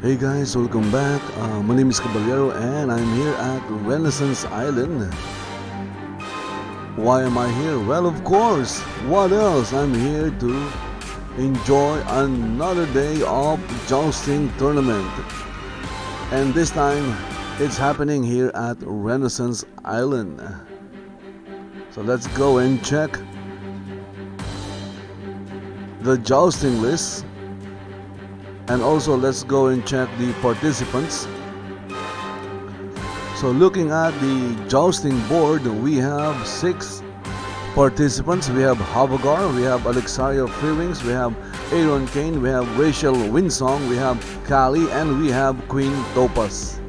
Hey guys, welcome back. My name is Caballero and I'm here at Renaissance Island. Why am I here? Well, of course, what else? I'm here to enjoy another day of Jousting Tournament. And this time, it's happening here at Renaissance Island. So let's go and check the Jousting List. And also let's go and check the participants. So looking at the jousting board, we have 6 participants. We have Havagar, we have Alexaria Freewings, we have Aaron Kane, we have Rachel Winsong, we have Kali, and we have Queen Topaz.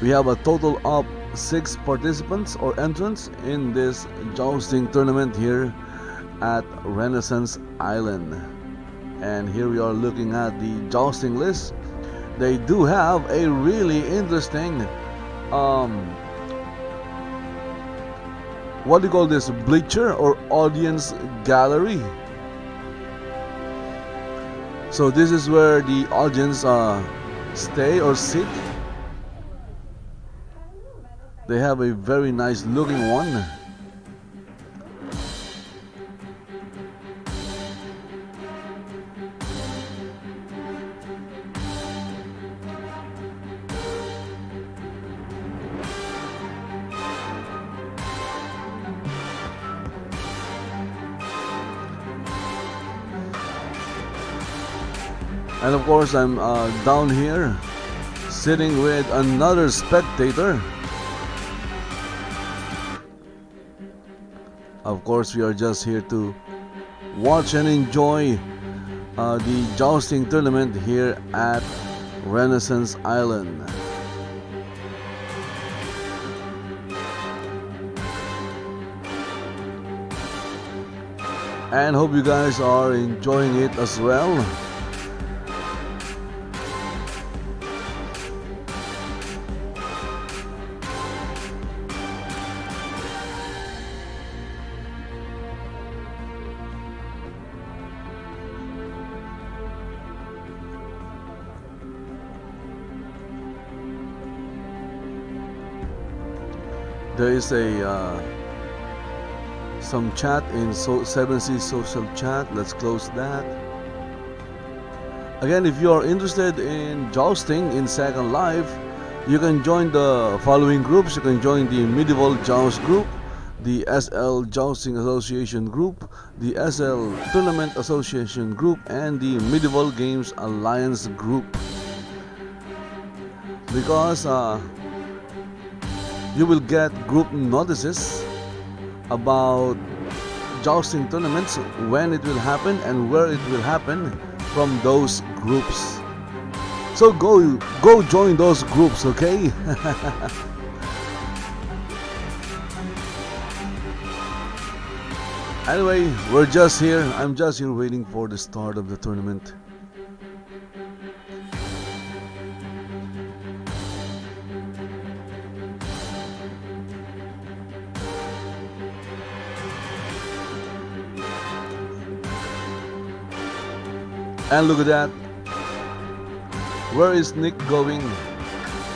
We have a total of 6 participants or entrants in this jousting tournament here at Renaissance Island. And here we are looking at the jousting list. They do have a really interesting what do you call this, bleacher or audience gallery. So this is where the audience stay or sit. They have a very nice looking one. And of course, I'm down here sitting with another spectator. Of course, we are just here to watch and enjoy the jousting tournament here at Renaissance Island. And hope you guys are enjoying it as well. There is a some chat in 7C social chat. Let's close that. Again, if you are interested in jousting in Second Life, you can join the following groups. You can join the Medieval Joust group, the SL Jousting Association group, the SL Tournament Association group, and the Medieval Games Alliance group. Because you will get group notices about jousting tournaments, when it will happen and where it will happen from those groups. So go join those groups, okay? Anyway, I'm just here waiting for the start of the tournament. And look at that. Where is Nick going?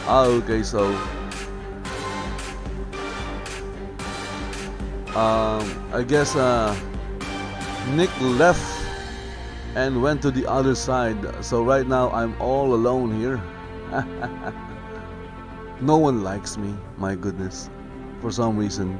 Ah, okay, so I guess Nick left and went to the other side. So right now I'm all alone here. No one likes me, my goodness, for some reason.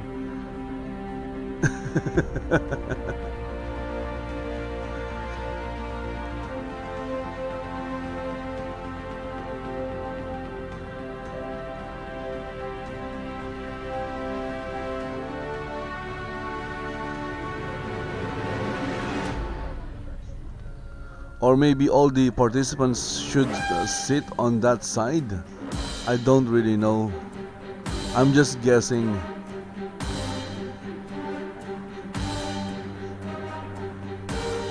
Or maybe all the participants should sit on that side. I don't really know. I'm just guessing.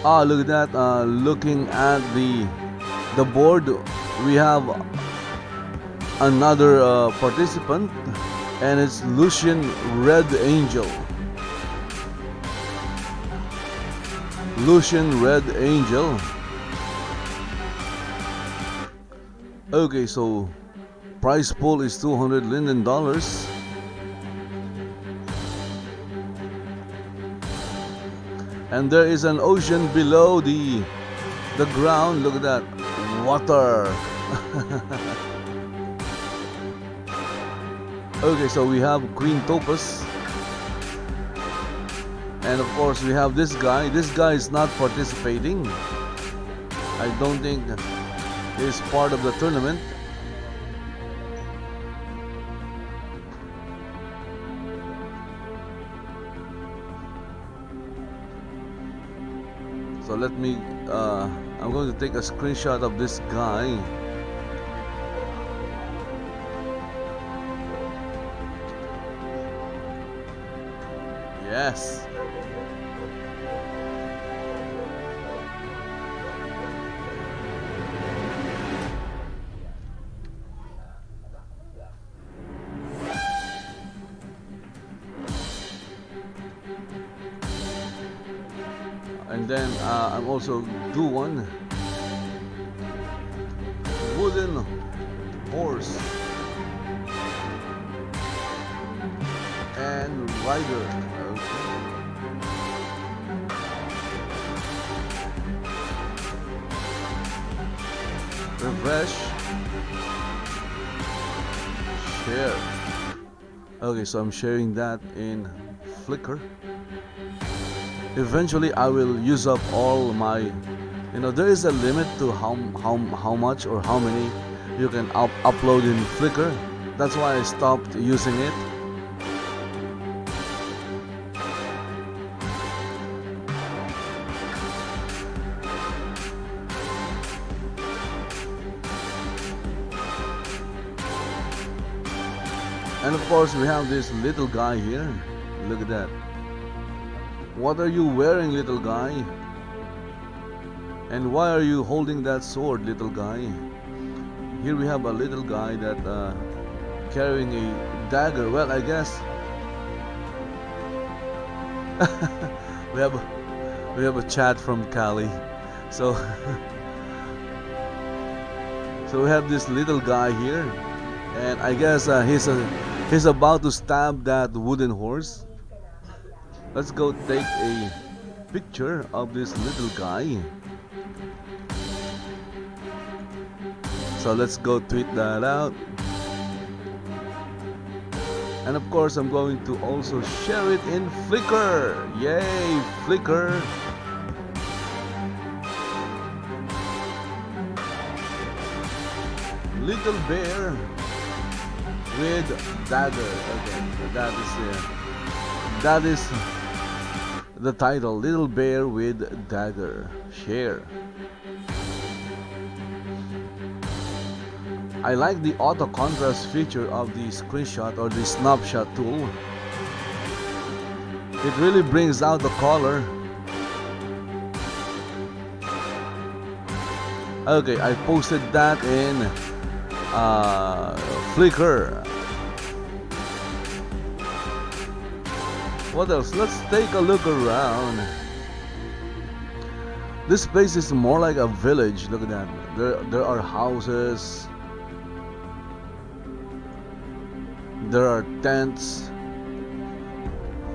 Ah, look at that. Looking at the board, we have another participant, and it's Lucian Red Angel. Lucian Red Angel. Okay, so prize pool is $200 Linden. And there is an ocean below the ground. Look at that water. Okay, so we have Queen Topaz, and of course we have this guy. This guy is not participating. I don't think he's part of the tournament. So let me I'm going to take a screenshot of this guy. Yes. And then I'm also do one wooden horse and rider. Okay. Refresh. Share. Okay, so I'm sharing that in Flickr. Eventually I will use up all my, there is a limit to how much or how many you can upload in Flickr. That's why I stopped using it. And of course we have this little guy here. Look at that. What are you wearing, little guy? And why are you holding that sword, little guy? Here we have a little guy that carrying a dagger. Well, I guess we have a chat from Cali. So so we have this little guy here, and I guess he's about to stab that wooden horse. Let's go take a picture of this little guy. So let's go tweet that out. And of course I'm going to also share it in Flickr. Yay, Flickr. Little bear with dagger. Okay, so that is the title, Little Bear with Dagger. Share. I like the auto contrast feature of the screenshot or the snapshot tool. It really brings out the color. Okay, I posted that in Flickr. What else? Let's take a look around. This place is more like a village. Look at that. There are houses. There are tents.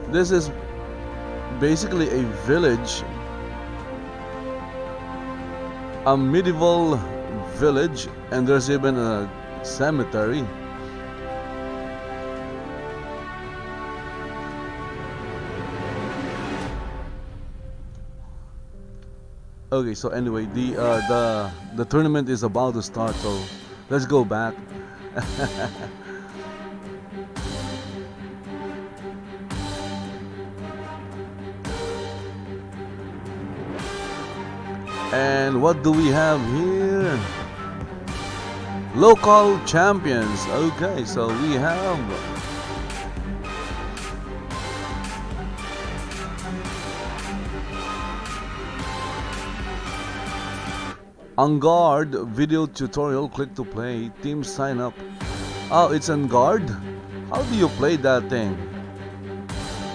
This is basically a village. A medieval village, and there's even a cemetery. Okay, so anyway, the tournament is about to start, so let's go back. And what do we have here? Local champions. Okay, so we have On Guard video tutorial. Click to play. Team sign up. Oh, it's On Guard. How do you play that thing?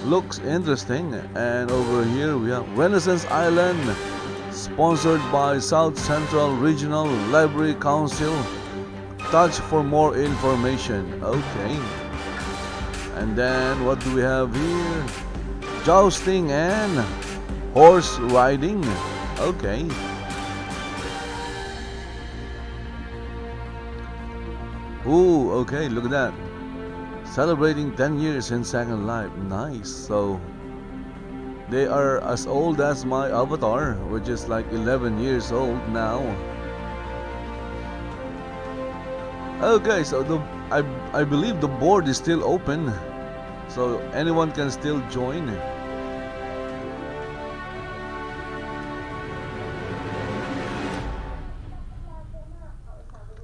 Looks interesting. And over here we have Renaissance Island, sponsored by South Central Regional Library Council. touch for more information. Okay. And then what do we have here? Jousting and horse riding. Okay. Ooh, okay, look at that. Celebrating 10 years in Second Life. Nice. So they are as old as my avatar, which is like 11 years old now. Okay, so I believe the board is still open, so anyone can still join.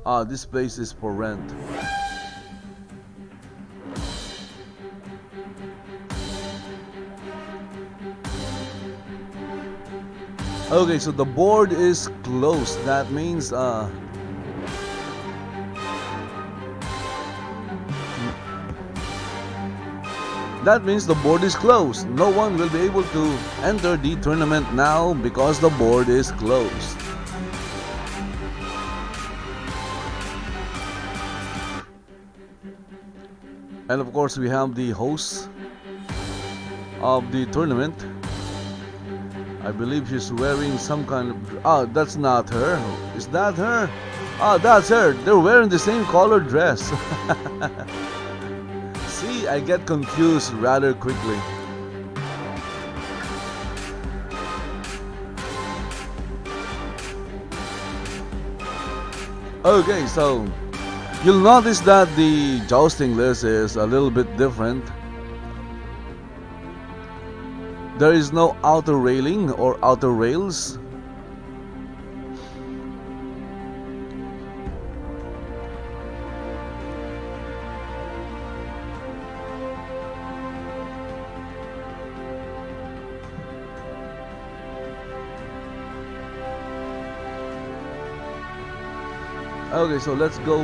Ah, this place is for rent. Okay, so the board is closed. That means the board is closed. No one will be able to enter the tournament now because the board is closed. And of course we have the host of the tournament. I believe she's wearing some kind of... Oh, that's not her. Is that her? Oh, that's her. They're wearing the same color dress. See, I get confused rather quickly. Okay, so you'll notice that the jousting list is a little bit different. There is no outer railing or outer rails. Okay, so let's go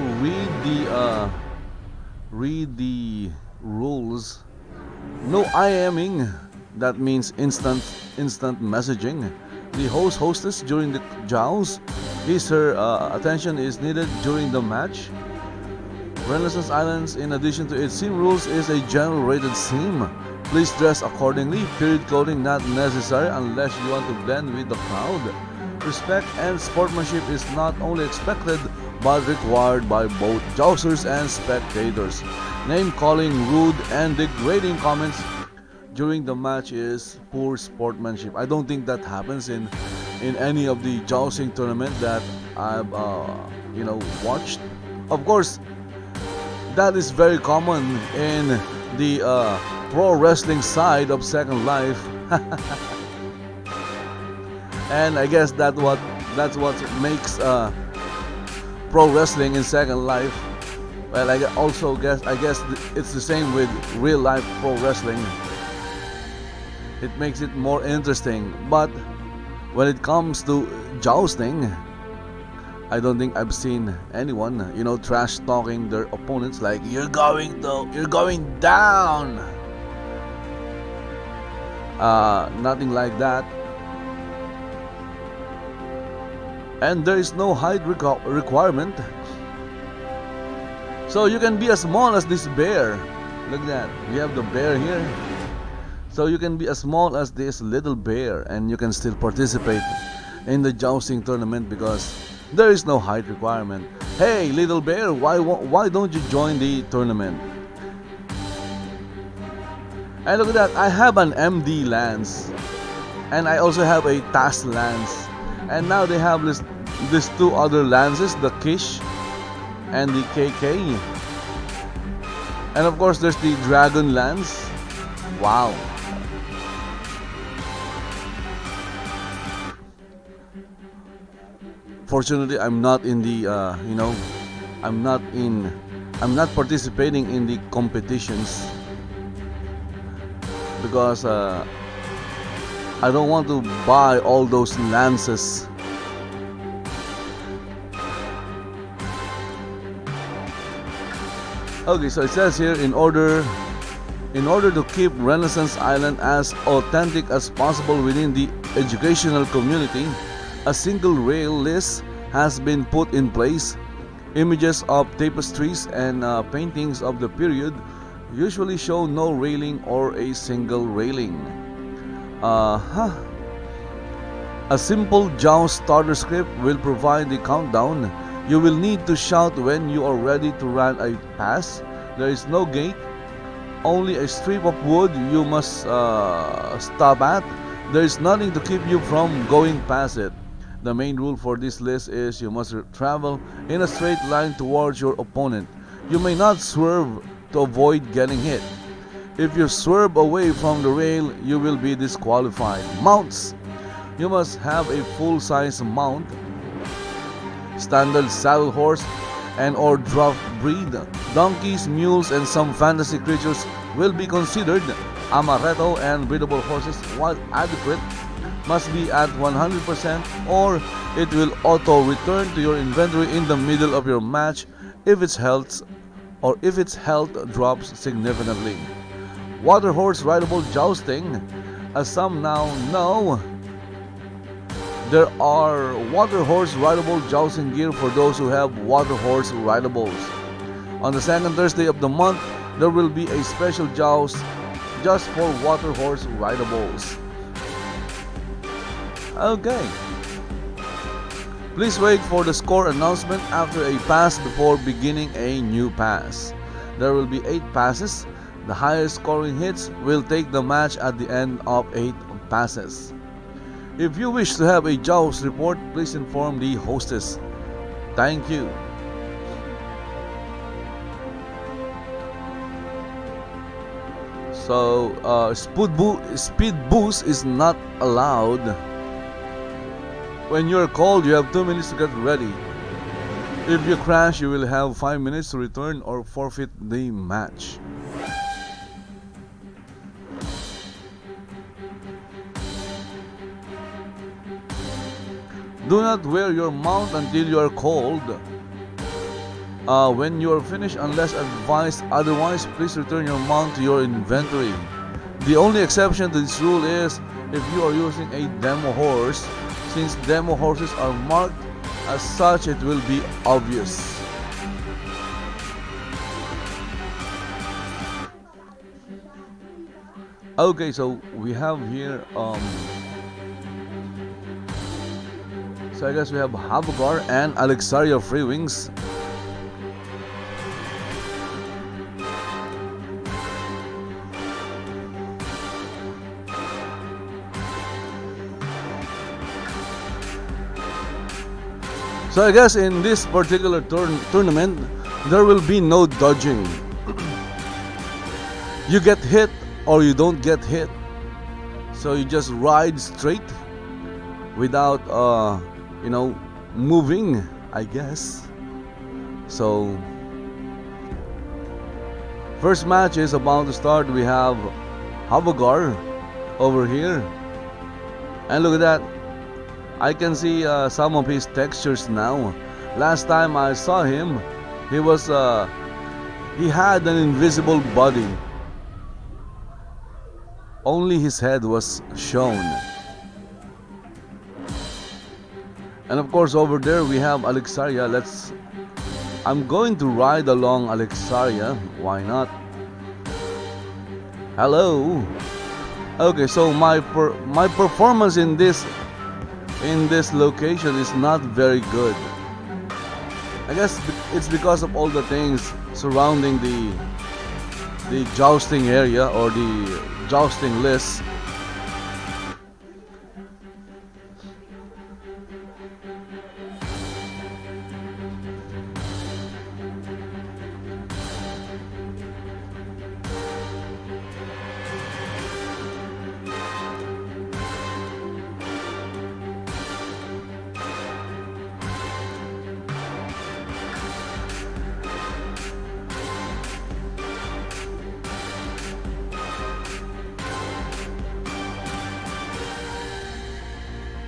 read the rules. No IMing. That means instant messaging. The hostess during the joust, her attention is needed during the match. Renaissance Islands, in addition to its theme rules, is a general rated theme. Please dress accordingly. Period clothing not necessary unless you want to blend with the crowd. Respect and sportsmanship is not only expected but required by both jousters and spectators. Name calling, rude and degrading comments during the match is poor sportsmanship. I don't think that happens in any of the jousting tournament that I've watched. Of course, that is very common in the pro wrestling side of Second Life, and I guess that's what makes pro wrestling in Second Life. Well, I guess it's the same with real life pro wrestling. It makes it more interesting, but when it comes to jousting, I don't think I've seen anyone, trash talking their opponents like you're going down. Nothing like that. And there is no height requirement, so you can be as small as this bear. Look at that. We have the bear here. So you can be as small as this little bear and you can still participate in the jousting tournament because there is no height requirement. Hey little bear, why don't you join the tournament? And look at that, I have an MD lance and I also have a TAS lance. And now they have these two other lances, the Kish and the KK. And of course there's the Dragon lance. Wow. Fortunately, I'm not in the I'm not participating in the competitions because I don't want to buy all those lances. Okay, so it says here in order to keep Renaissance Island as authentic as possible within the educational community, a single rail list has been put in place. Images of tapestries and paintings of the period usually show no railing or a single railing. A simple Joust starter script will provide the countdown. You will need to shout when you are ready to run a pass. There is no gate, only a strip of wood you must stop at. There is nothing to keep you from going past it. The main rule for this list is you must travel in a straight line towards your opponent. You may not swerve to avoid getting hit. If you swerve away from the rail, you will be disqualified. Mounts. You must have a full-size mount, standard saddle horse, and or draft breed. Donkeys, mules, and some fantasy creatures will be considered. Amaretto and breedable horses, while adequate, must be at 100% or it will auto-return to your inventory in the middle of your match if its health drops significantly. Water horse rideable jousting. As some now know, there are water horse rideable jousting gear for those who have water horse rideables. On the second Thursday of the month, there will be a special joust just for water horse rideables. Okay. Please wait for the score announcement after a pass before beginning a new pass. There will be 8 passes. The highest scoring hits will take the match at the end of 8 passes. If you wish to have a Joust report, please inform the hostess. Thank you. So, speed boost is not allowed. When you are called, you have 2 minutes to get ready. If you crash, you will have 5 minutes to return or forfeit the match. Do not wear your mount until you are called. When you are finished, unless advised otherwise, please return your mount to your inventory. The only exception to this rule is if you are using a demo horse. Since demo horses are marked as such, it will be obvious. Okay, so we have here so I guess we have Havogar and Alexaria Freewings. So I guess in this particular tournament, there will be no dodging. You get hit or you don't get hit. So you just ride straight without, moving, I guess. So, first match is about to start. We have Havogar over here. And look at that. I can see some of his textures now. Last time I saw him, he had an invisible body. Only his head was shown. And of course over there we have Alexaria. I'm going to ride along Alexaria. Why not? Hello. Okay, so my performance in this location is not very good. I guess it's because of all the things surrounding the jousting area or the jousting list.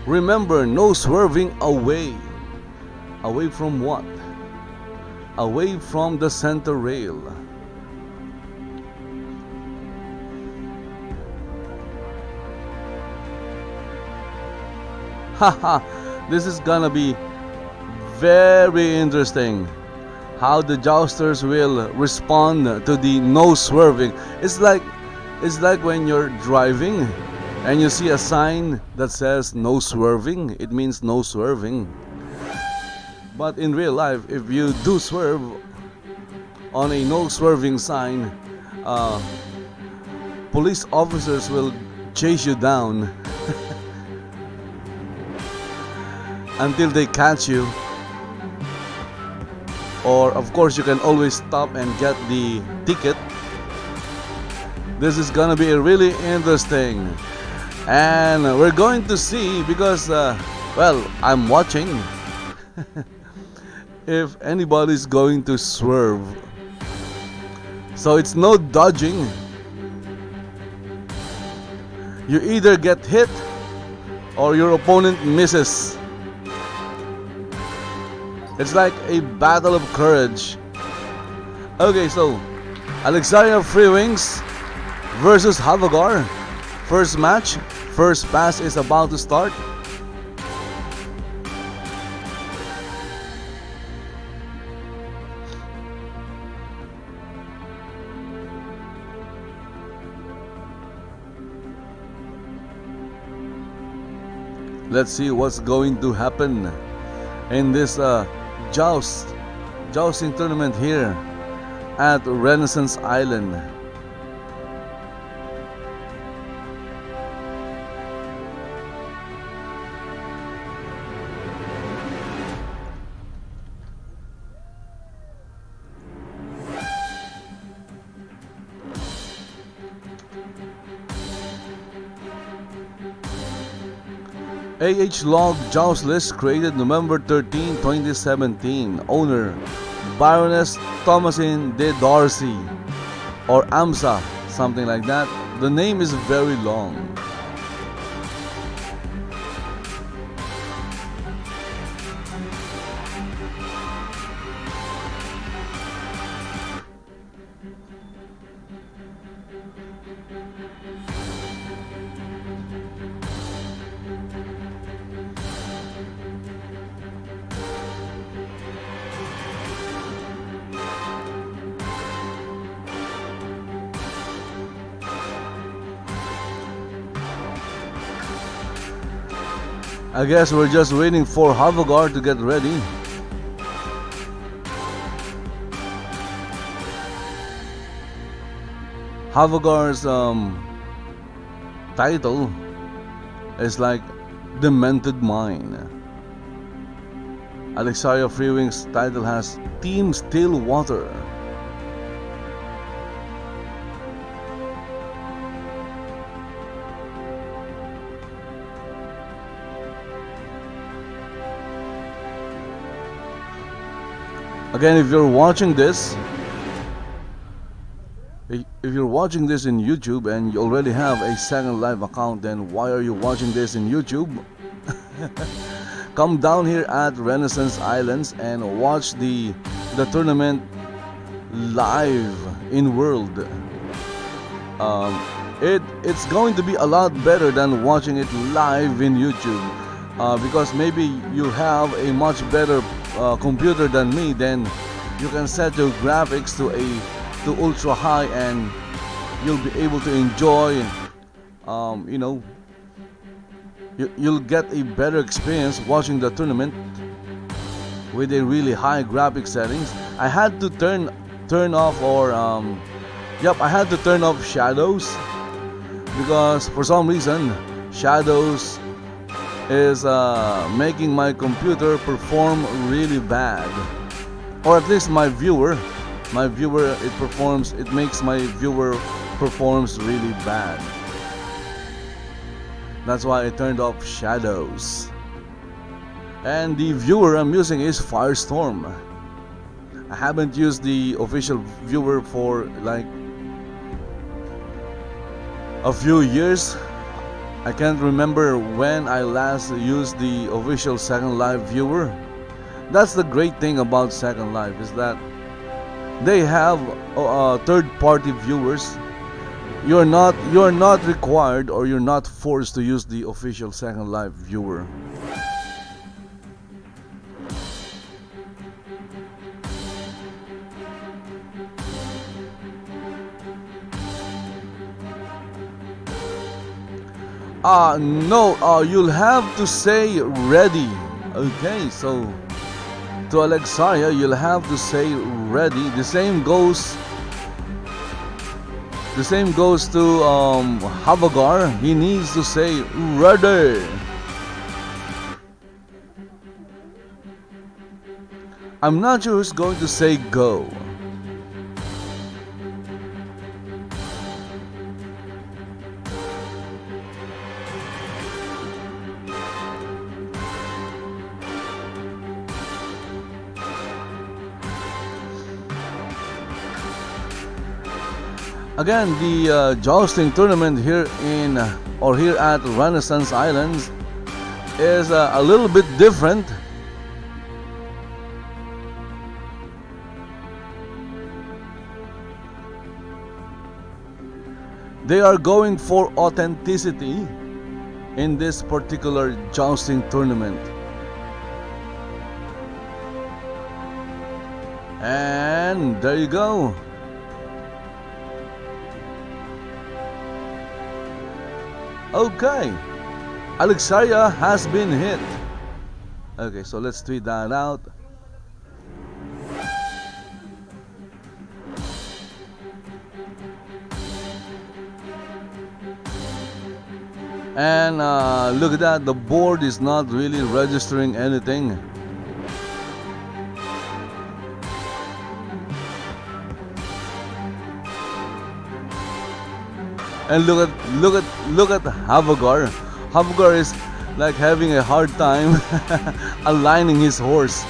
Remember, no swerving away. Away from what? Away from the center rail. Haha, this is gonna be very interesting. how the jousters will respond to the no swerving. It's like when you're driving and you see a sign that says no swerving, it means no swerving. But in real life, if you do swerve on a no swerving sign, police officers will chase you down until they catch you. Or of course you can always stop and get the ticket. This is gonna be really interesting, and we're going to see, because well, I'm watching if anybody's going to swerve. So it's no dodging. You either get hit or your opponent misses. It's like a battle of courage. Okay, so Alexaria Freewings versus Havagar. First match, first pass is about to start. Let's see what's going to happen in this jousting tournament here at Renaissance Island. Log Joust List, created November 13, 2017. Owner Baroness Thomasin de Darcy, or AMSA, something like that. The name is very long. I guess we're just waiting for Havagar to get ready. Havagar's title is like Demented Mind. Alexaria Freewing's title has Team Stillwater. Again, if you're watching this in YouTube and you already have a Second Life account, then why are you watching this in YouTube? Come down here at Renaissance Islands and watch the tournament live in world. It's going to be a lot better than watching it live in YouTube, because maybe you have a much better computer than me. Then you can set your graphics to ultra high and you'll be able to enjoy, you know, you'll get a better experience watching the tournament with a really high graphic settings. I had to turn off, or I had to turn off shadows, because for some reason shadows is making my computer perform really bad, or at least my viewer it makes my viewer performs really bad. That's why I turned off shadows. And the viewer I'm using is Firestorm. I haven't used the official viewer for like a few years. I can't remember when I last used the official Second Life viewer. That's the great thing about Second Life, is that they have third-party viewers. You're not required, or you're not forced to use the official Second Life viewer. No, you'll have to say ready. Okay, so to Alexaria, you'll have to say ready. The same goes to Havagar. He needs to say ready. I'm not sure who's going to say go. Again, the jousting tournament here at Renaissance Islands is a little bit different. They are going for authenticity in this particular jousting tournament. And there you go. Okay, Alexaria has been hit. Okay, so let's tweet that out. And look at that, the board is not really registering anything. And look at Havagar. Havagar is like having a hard time aligning his horse.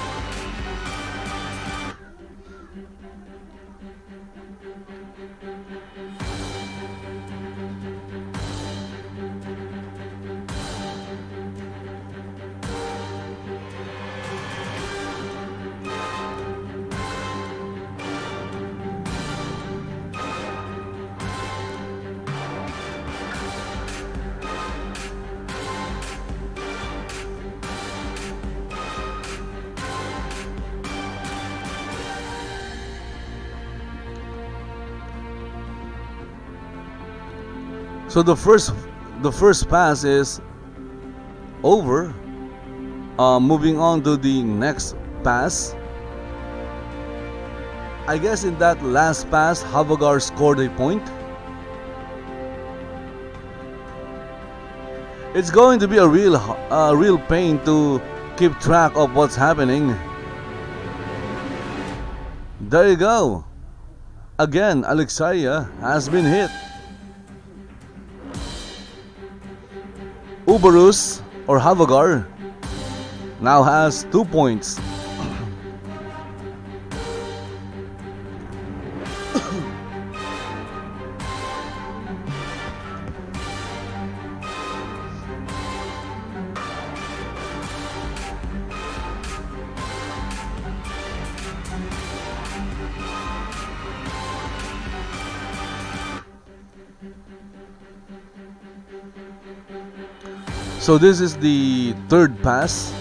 So the first pass is over. Moving on to the next pass. I guess in that last pass, Havagar scored a point. It's going to be a real pain to keep track of what's happening. There you go. Again, Alexaria has been hit. Uberus or Havagar now has 2 points. So this is the third pass.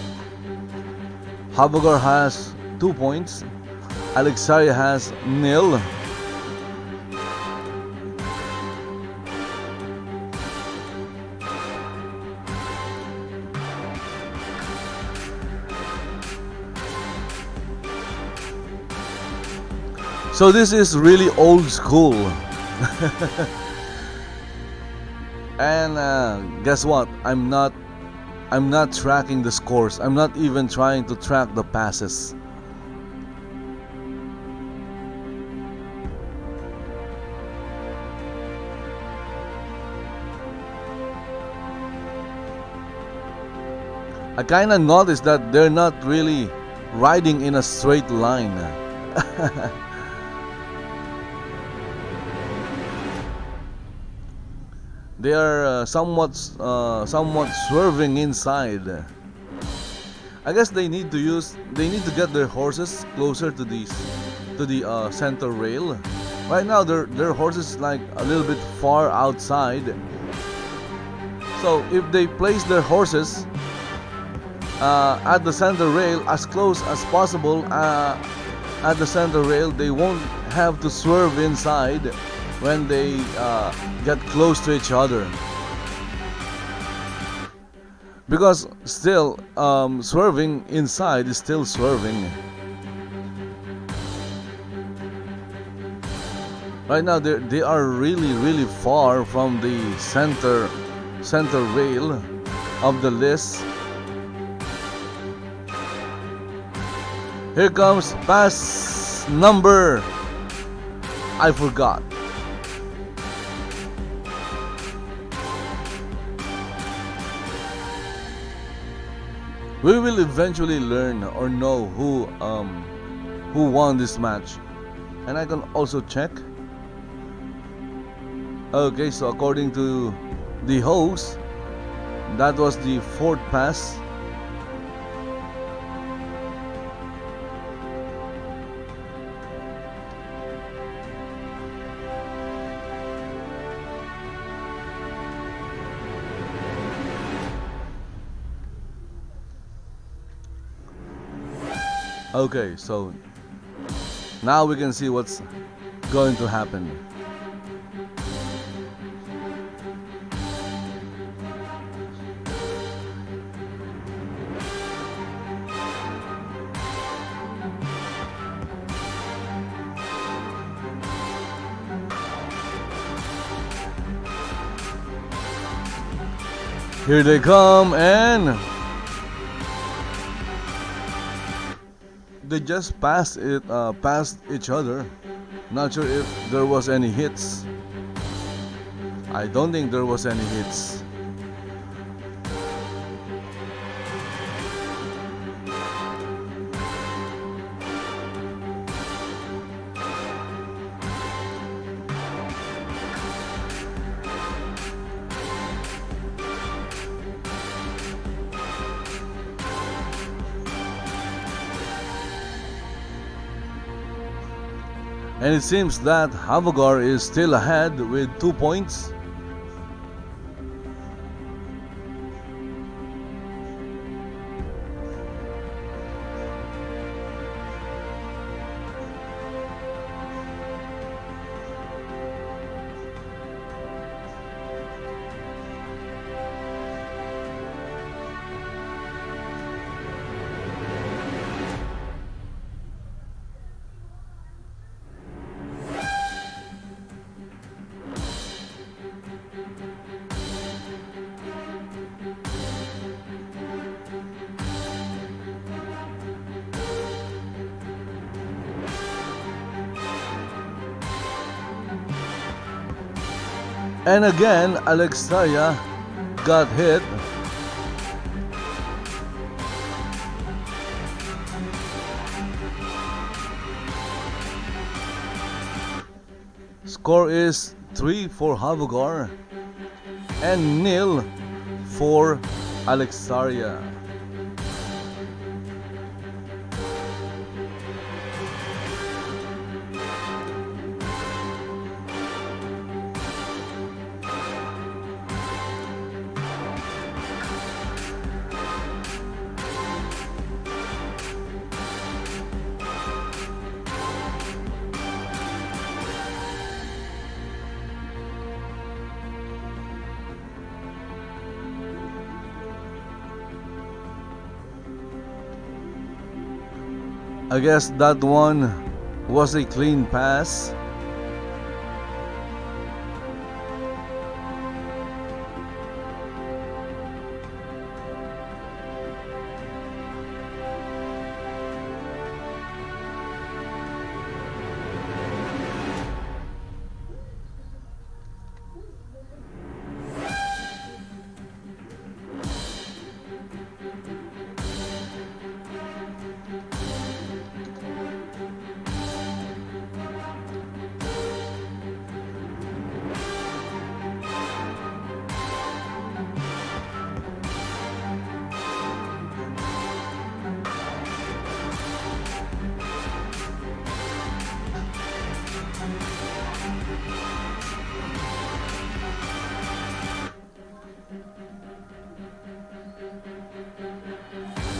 Havagar has 2 points. Alexaria has 0. So this is really old school. And guess what? I'm not tracking the scores. I'm not even trying to track the passes. I kinda noticed that they're not really riding in a straight line. They are somewhat swerving inside. I guess they need to get their horses closer to the center rail. Right now their horses like a little bit far outside. So if they place their horses at the center rail, as close as possible at the center rail, they won't have to swerve inside when they get close to each other. because still swerving inside is still swerving. Right now they are really far from the center rail of the list. Here comes pass number, I forgot. We will eventually learn or know who won this match, and I can also check. Okay, so according to the host, that was the fourth pass. Okay, so now we can see what's going to happen. Here they come, and they just passed each other. Not sure if there was any hits. I don't think there was any hits. And it seems that Havagar is still ahead with 2 points. And again, Alexia got hit. Score is 3 for Havagar and 0 for Alexia. I guess that one was a clean pass.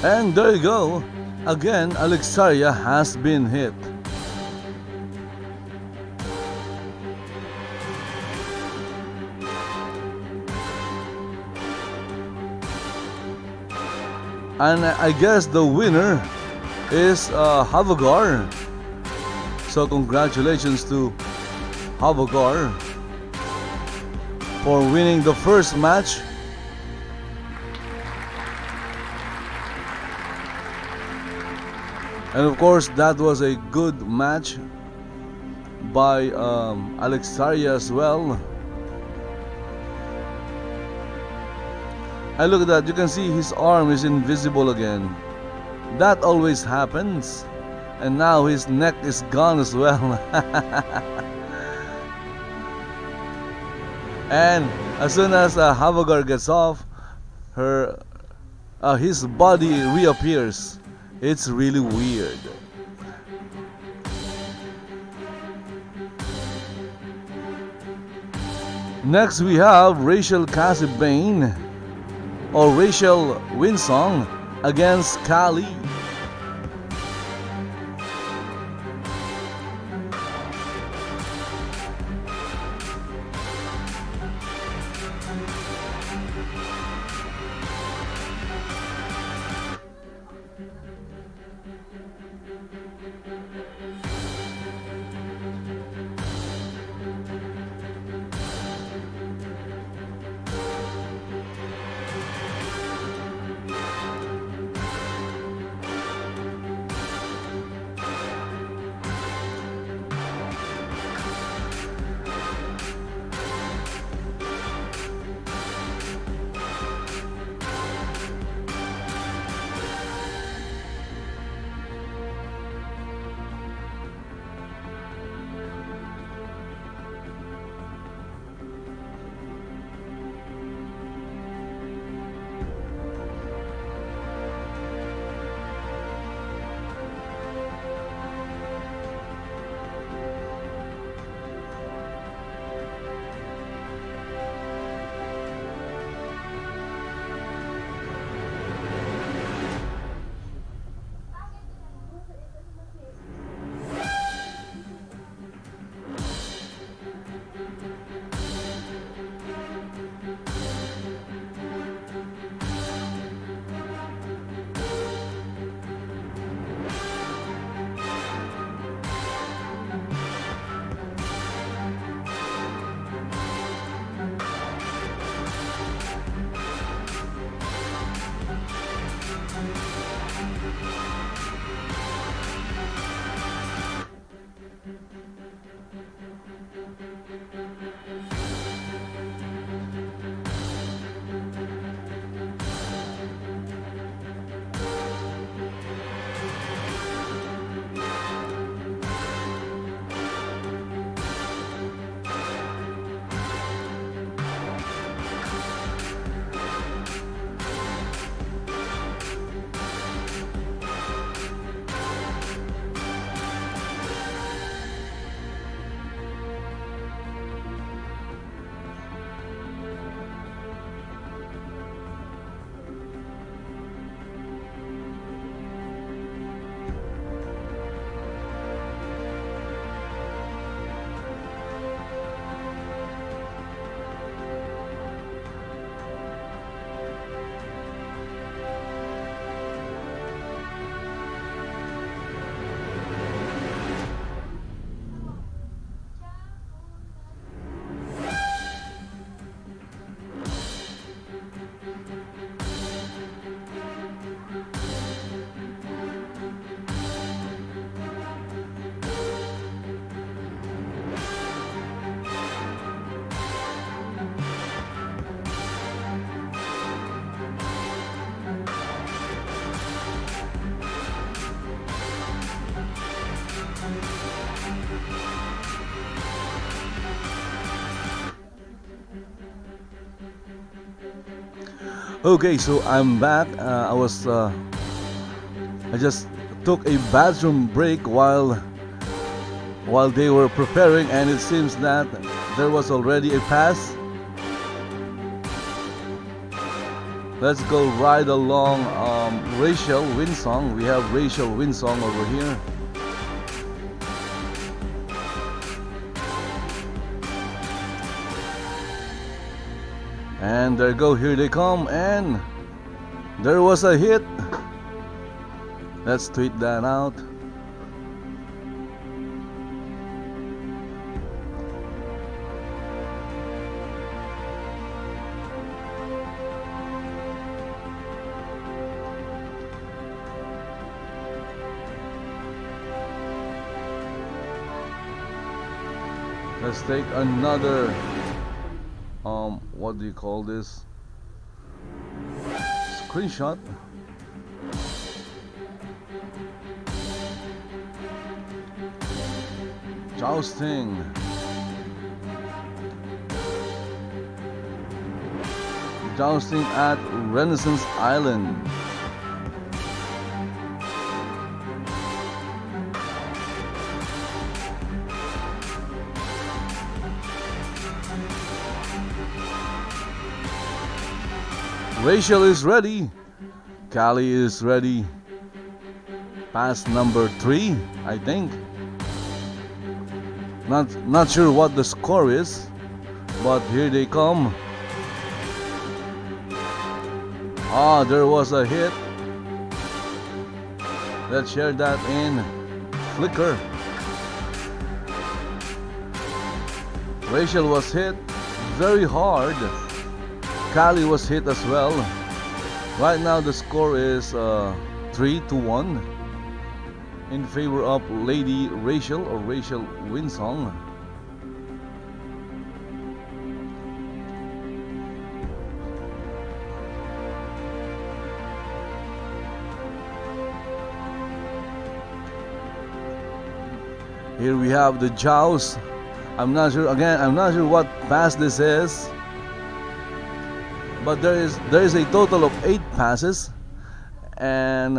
And there you go. Again, Alexia has been hit. And I guess the winner is Havagar. So congratulations to Havagar for winning the first match. And of course that was a good match by Alexaria as well. And look at that, you can see his arm is invisible again. That always happens. And now his neck is gone as well. And as soon as Havagar gets off, his body reappears. It's really weird. Next we have Rachel Cassie-Bain or Rachel Winsong against Kali. Okay, so I'm back. I just took a bathroom break while they were preparing, and it seems that there was already a pass. Let's go right along Rachel Winsong. We have Rachel Winsong over here. And there go, here they come, and there was a hit. Let's tweet that out. Let's take another what do you call this? Screenshot. Jousting. Jousting at Renaissance Island. Rachel is ready. Callie is ready. Pass number 3, I think. Not sure what the score is, but here they come. Ah, there was a hit. Let's share that in Flickr. Rachel was hit very hard. Callie was hit as well. Right now the score is 3-1 in favor of Lady Rachel or Rachel Winsong. Here we have the Joust. I'm not sure what pass this is. But there is a total of 8 passes, and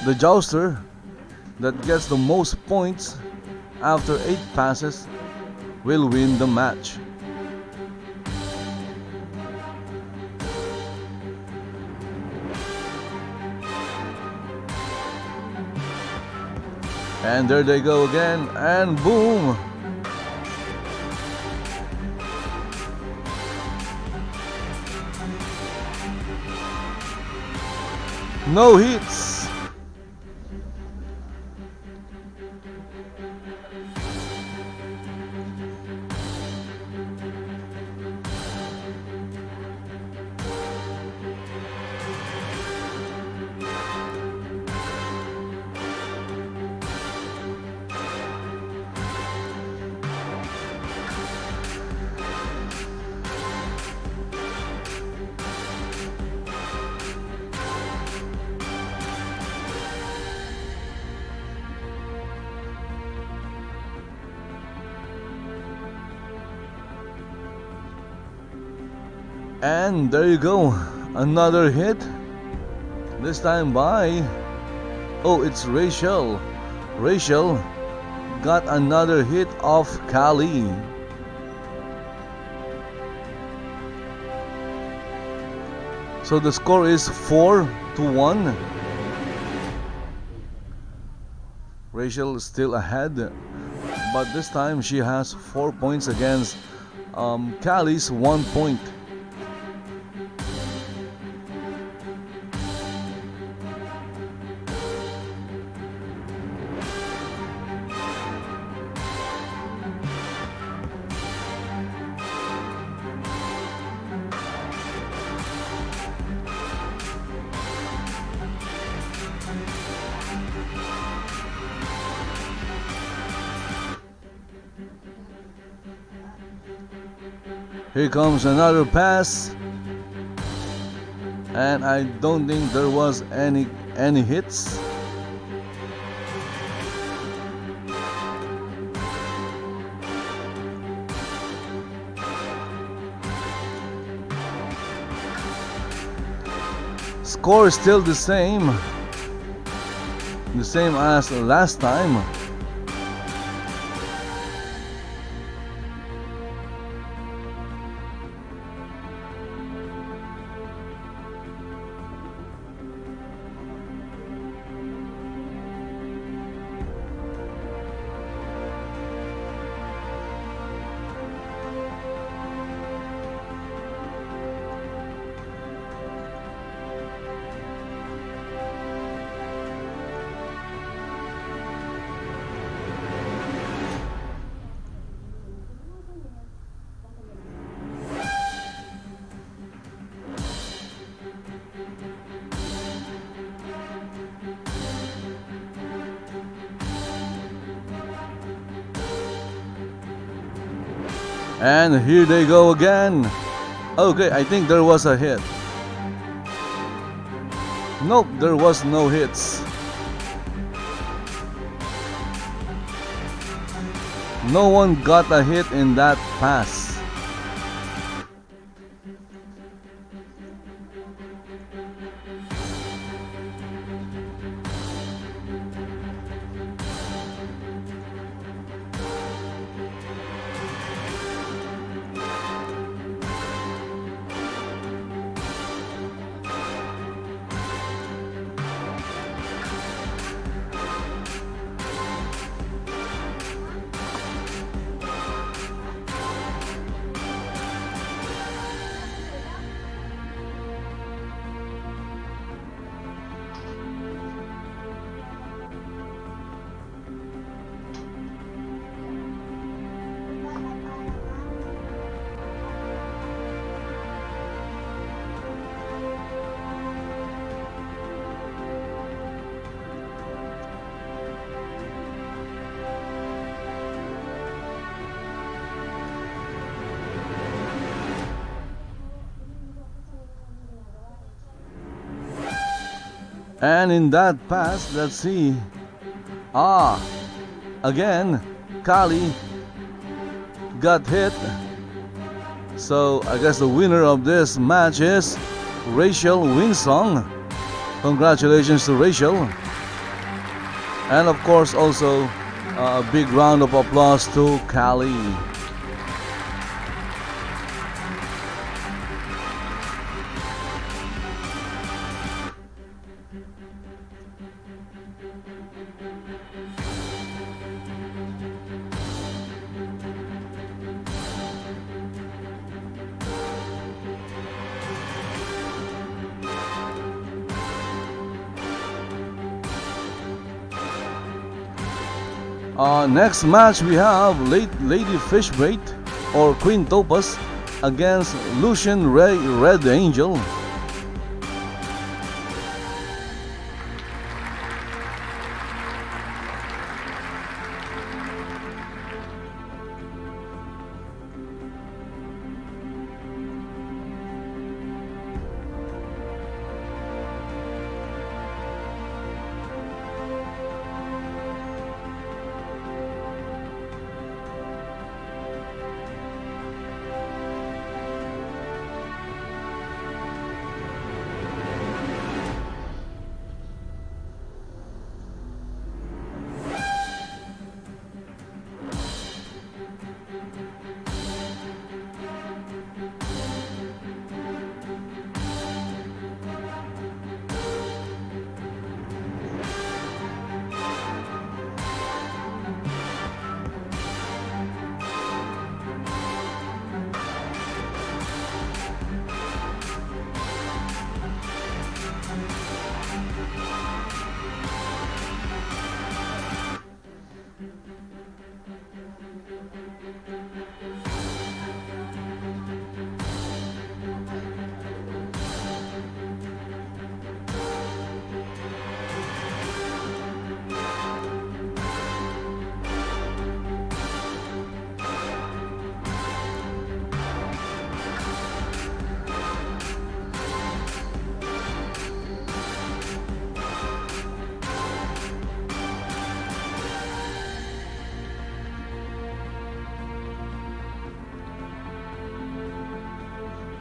the jouster that gets the most points after 8 passes will win the match. And there they go again, and boom! No hits. And there you go, another hit. This time by, oh, it's Rachel. Rachel got another hit off Callie. So the score is 4-1. Rachel is still ahead, but this time she has 4 points against Callie's 1 point. Here comes another pass, and I don't think there was any hits. Score is still the same as last time. And here they go again. Okay, I think there was a hit. Nope, there was no hits. No one got a hit in that pass. And in that pass, let's see. Again, Kali got hit. So I guess the winner of this match is Rachel Winsong. Congratulations to Rachel. And of course also a big round of applause to Kali. Next match we have Lady Fishbait or Queen Topaz against Lucian Red Angel.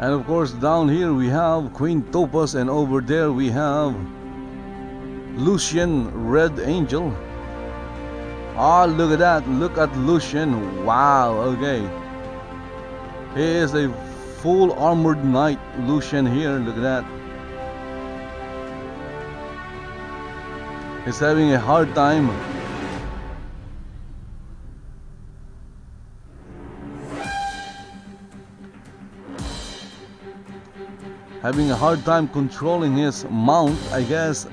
And of course down here we have Queen Topaz, and over there we have Lucian Red Angel. Look at that, look at Lucian. Wow, okay, he is a full armored knight, Lucian here. Look at that. He's having a hard time. Having a hard time controlling his mount, I guess.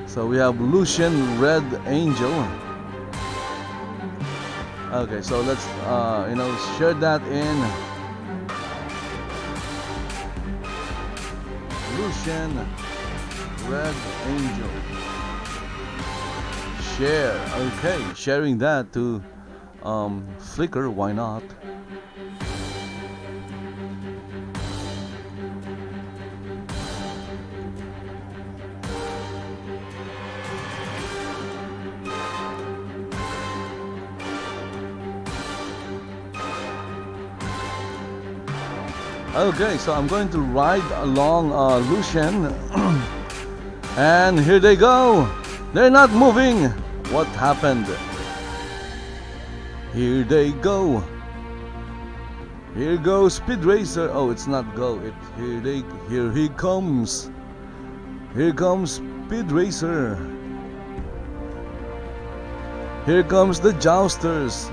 So we have Lucian Red Angel. Okay, so let's share that in. Lucian Red Angel. share. Okay, sharing that to Flickr, why not? Okay, so I'm going to ride along Lucian. And here they go. They're not moving. What happened? Here they go. Here goes Speed Racer. Oh, it's not go. Here he comes. Here comes Speed Racer. Here comes the Jousters.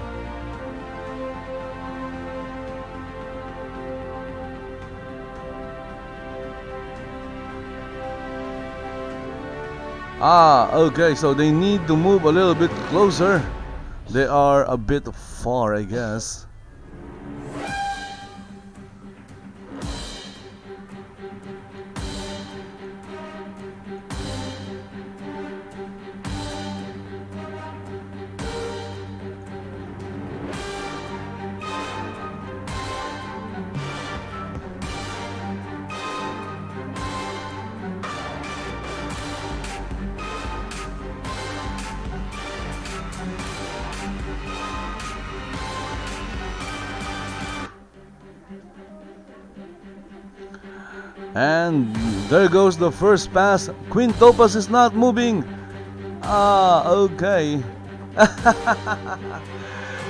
Ah, okay, so they need to move a little bit closer. They are a bit far, I guess. And there goes the first pass. Queen Topaz is not moving. Ah, okay.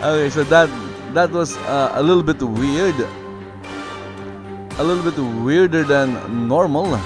Okay, so that was a little bit weird. A little bit weirder than normal.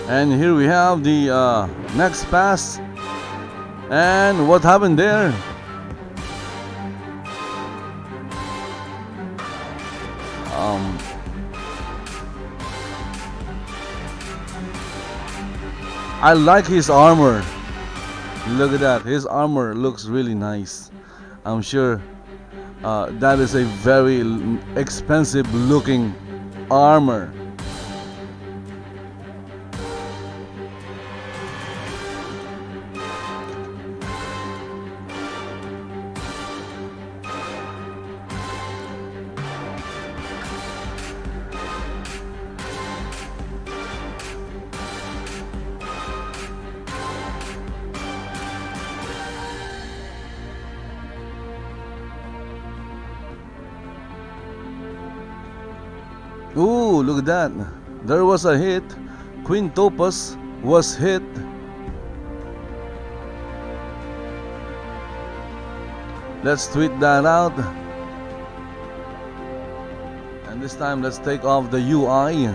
And here we have the next pass. And what happened there? I like his armor. Look at that. His armor looks really nice. I'm sure that is a very expensive looking armor. Ooh, look at that. There was a hit. Queen Topaz was hit. Let's tweet that out. And this time let's take off the UI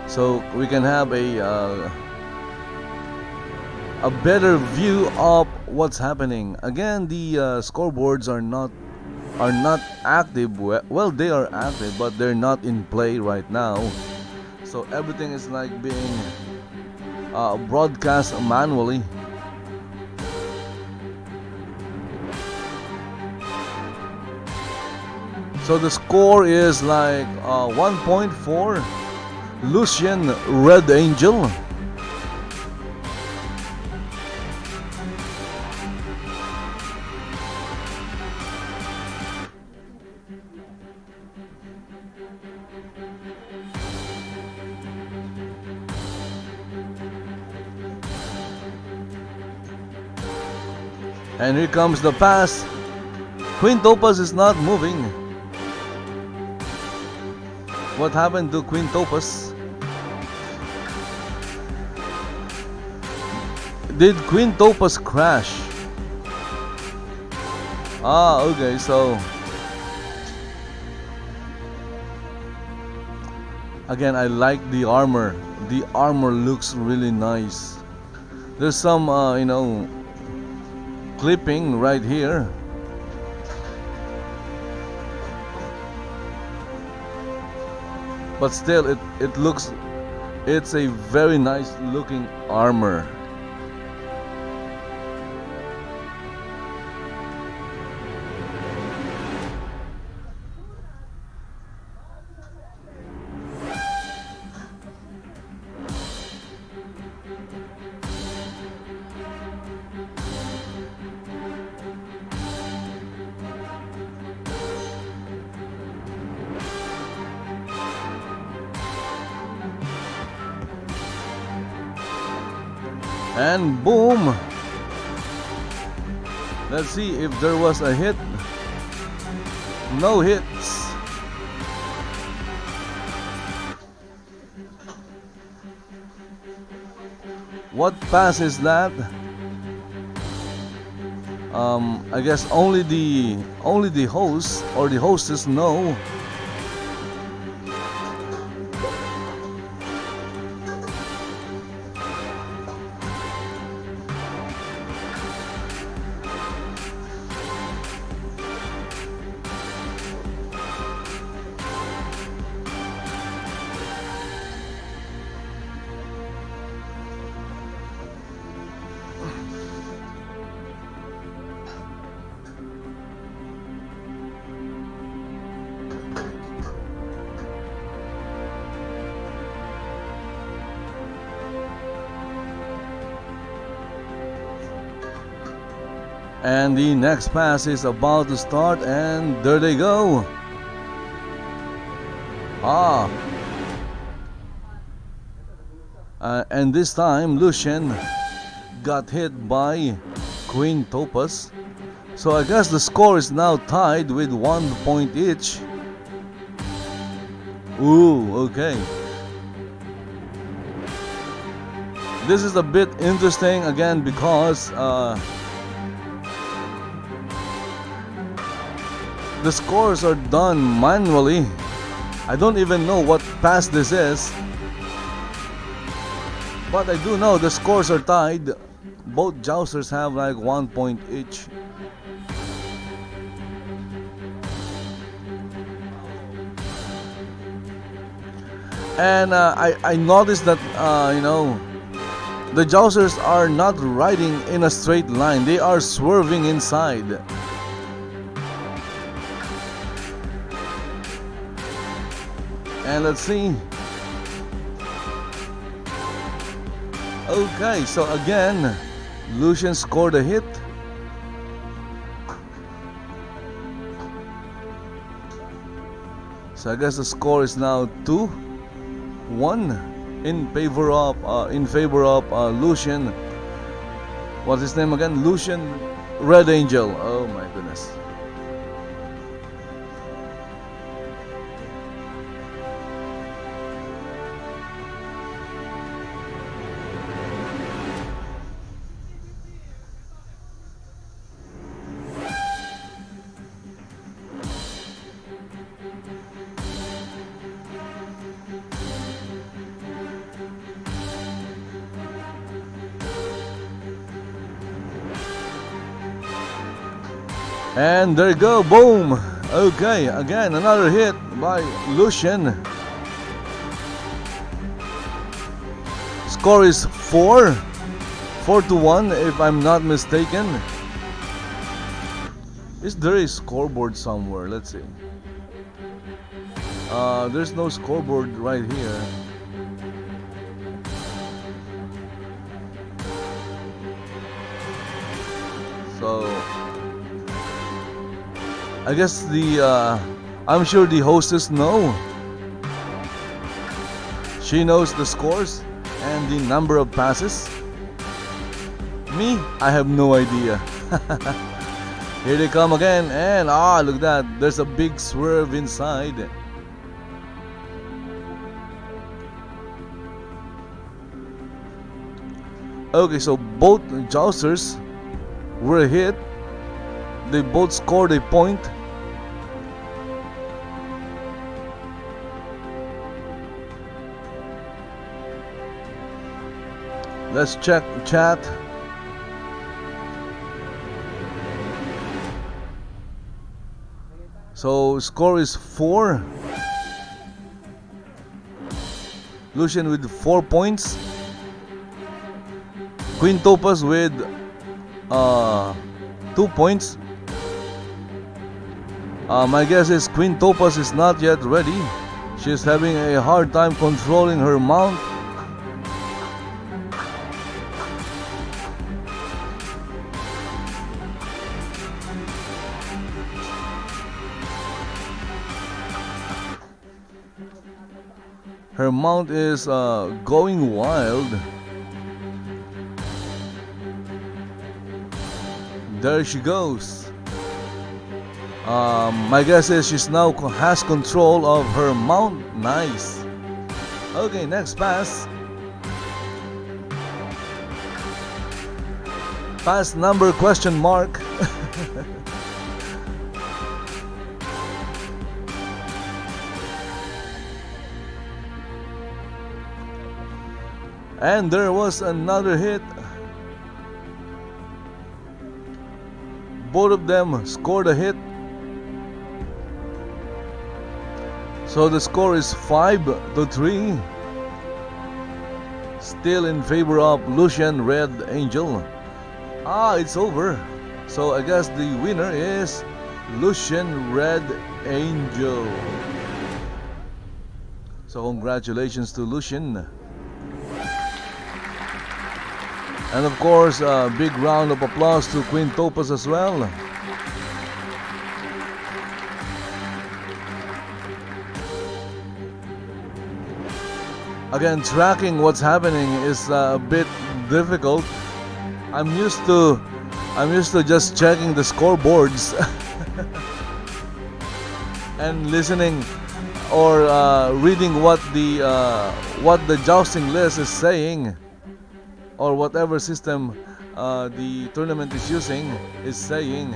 so we can have a better view of what's happening. Again, the scoreboards are not active. Well, they are active, but they're not in play right now. So everything is like being broadcast manually. So the score is like 1.4 Lucian Red Angel. And here comes the pass. Queen Topaz is not moving. What happened to Queen Topaz? Did Queen Topaz crash? Ah, okay, so again, I like the armor. The armor looks really nice. There's some, you know, clipping right here. But still, it looks, it's a very nice looking armor. And boom! Let's see if there was a hit. No hits. What pass is that? I guess only the host or the hostess know. And the next pass is about to start, and there they go. And this time Lucian got hit by Queen Topaz. So I guess the score is now tied with 1 point each. Ooh, okay. This is a bit interesting again because the scores are done manually. I don't even know what pass this is, but I do know the scores are tied. Both jousters have like 1 point each. And I noticed that you know, the jousters are not riding in a straight line. They are swerving inside. And let's see. Okay, so again, Lucian scored a hit. So I guess the score is now 2-1 in favor of Lucian. What's his name again? Lucian Red Angel. Oh my goodness. And there you go, boom. Okay, again another hit by Lucian. Score is 4-1 if I'm not mistaken. Is there a scoreboard somewhere? Let's see. There's no scoreboard right here. So I guess I'm sure the hostess know. She knows the scores and the number of passes. Me, I have no idea. Here they come again, and look at that. There's a big swerve inside. Okay, so both jousters were hit. They both scored a point. Let's check chat. So score is 4. Lucian with 4 points. Queen Topaz with 2 points. My guess is Queen Topaz is not yet ready. She's having a hard time controlling her mount. Her mount is going wild. There she goes. My guess is she's now has control of her mount. Nice. Okay, next pass. Pass number question mark. And there was another hit. Both of them scored a hit. So the score is 5-3. Still in favor of Lucian Red Angel. It's over. So I guess the winner is Lucian Red Angel. So congratulations to Lucian. And of course, a big round of applause to Queen Topaz as well. Again, tracking what's happening is a bit difficult. I'm used to just checking the scoreboards and listening or reading what the jousting list is saying, or whatever system the tournament is using is saying.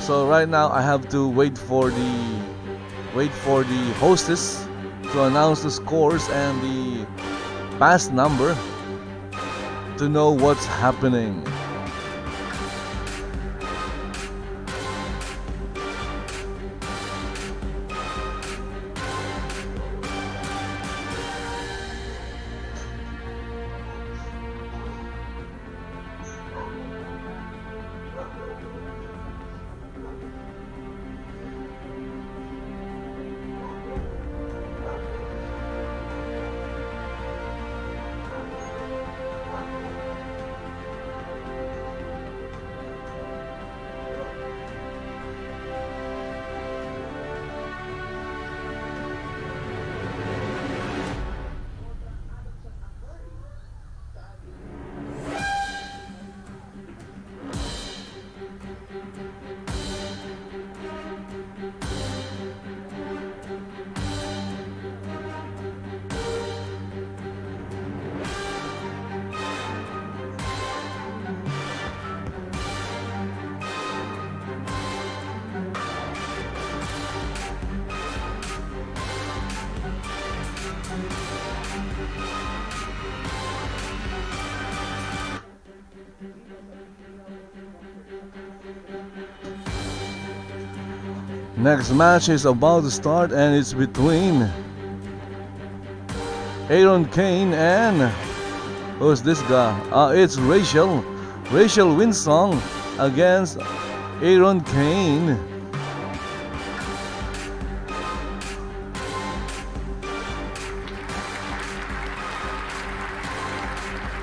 So right now I have to wait for the hostess to announce the scores and the pass number to know what's happening. Next match is about to start, and it's between Aaron Kane and who's this guy? It's Rachel Winsong against Aaron Kane.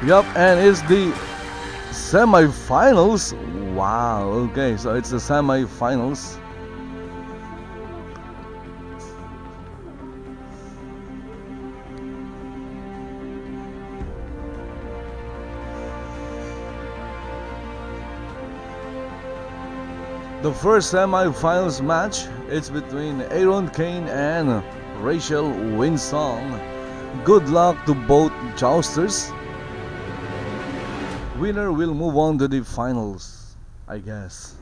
Yup, and it's the semi-finals. Wow, okay, so it's the semi-finals. The first semi-finals match, it's between Aaron Kane and Rachel Winsong. Good luck to both Jousters. Winner will move on to the finals, I guess.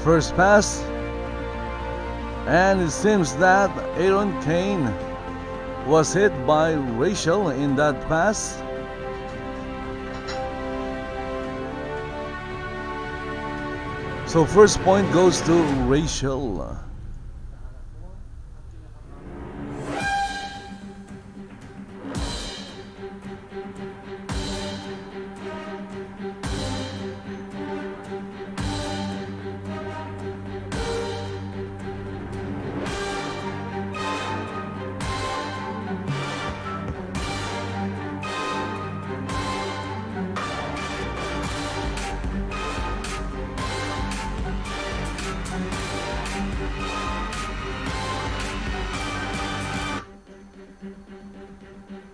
First pass, and it seems that Aaron Kane was hit by Rachel in that pass. So first point goes to Rachel.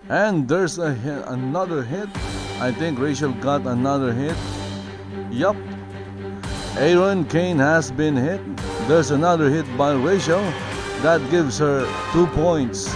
And there's a hit, another hit. I think Rachel got another hit. Yup. Aaron Kane has been hit. There's another hit by Rachel. That gives her 2 points.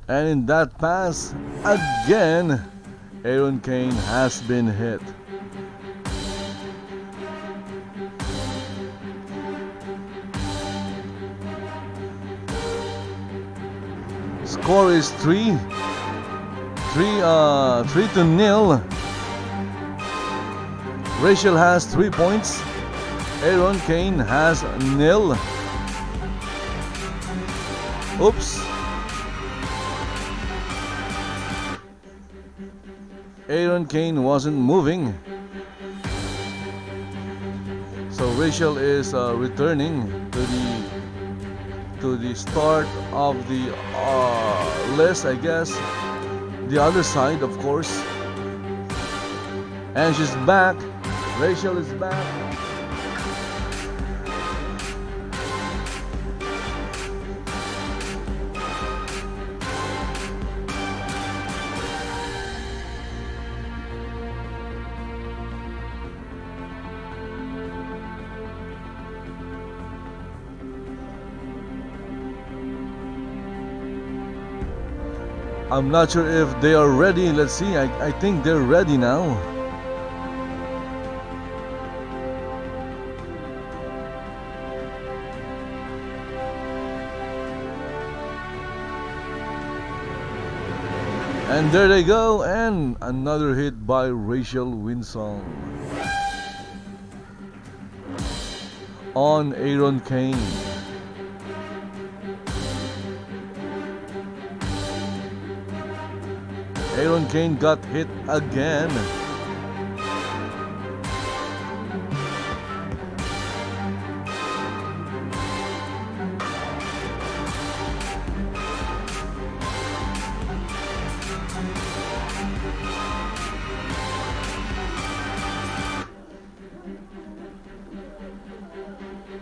And in that pass, again, Aaron Kane has been hit. Score is 3-0. Rachel has 3 points. Aaron Kane has 0. Oops. Aaron Kane wasn't moving, so Rachel is returning to the start of the list, I guess, the other side, of course. And she's back. Rachel is back. I'm not sure if they are ready. Let's see. I think they're ready now. And there they go. And another hit by Rachel Winsong on Aaron Kane. Aaron Kane got hit again.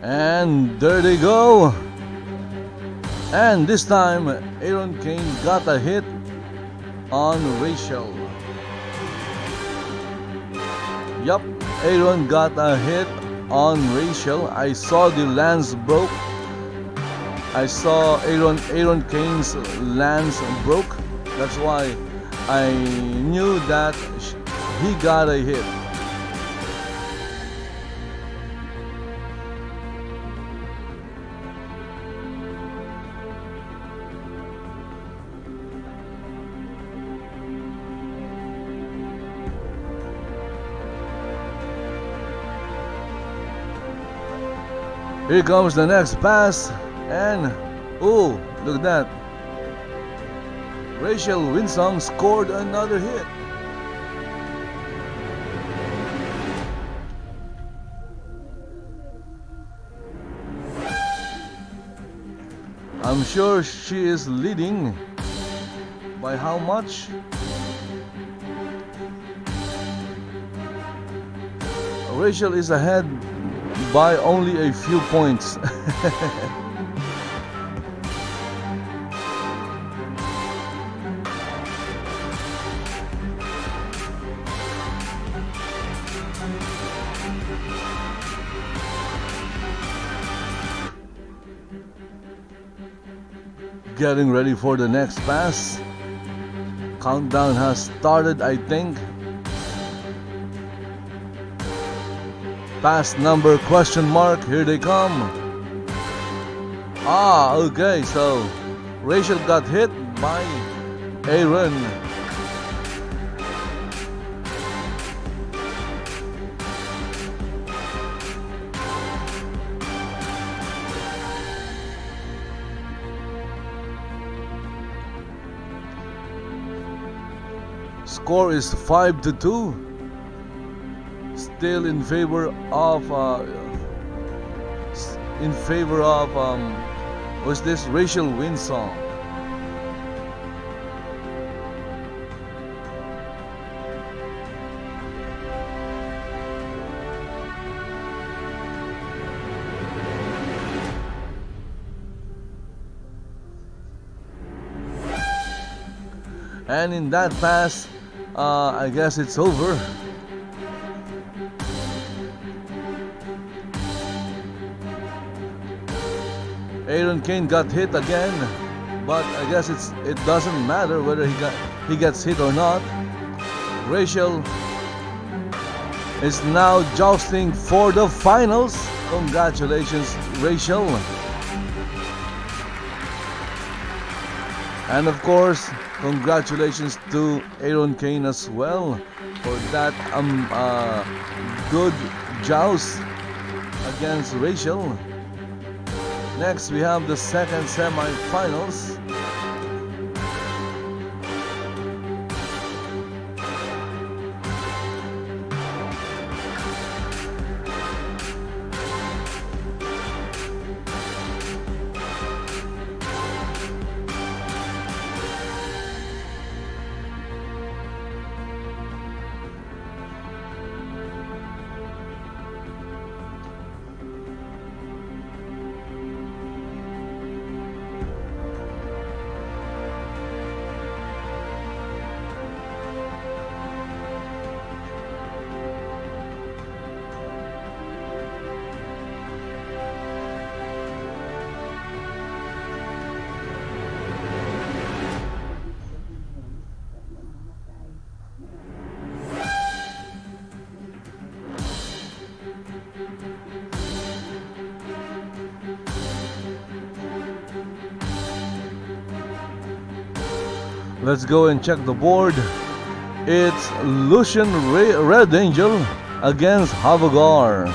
And there they go. And this time, Aaron Kane got a hit on Rachel. Yup, Aaron got a hit on Rachel. I saw the lance broke. I saw Aaron Kane's lance broke. That's why I knew that he got a hit. Here comes the next pass, and oh, look at that. Rachel Winsong scored another hit. I'm sure she is leading. By how much? Rachel is ahead by only a few points. Getting ready for the next pass. Countdown has started, I think. Pass number question mark, here they come. Ah, okay, so Rachel got hit by Aaron. Score is 5-2. Still in favor of what's this? Rachel Winsong. And in that pass, I guess it's over. Aaron Kane got hit again, but I guess it doesn't matter whether he gets hit or not. Rachel is now jousting for the finals. Congratulations, Rachel. And of course, congratulations to Aaron Kane as well for that good joust against Rachel. Next, we have the second semi-finals. Let's go and check the board. It's Lucian Red Angel against Havagar.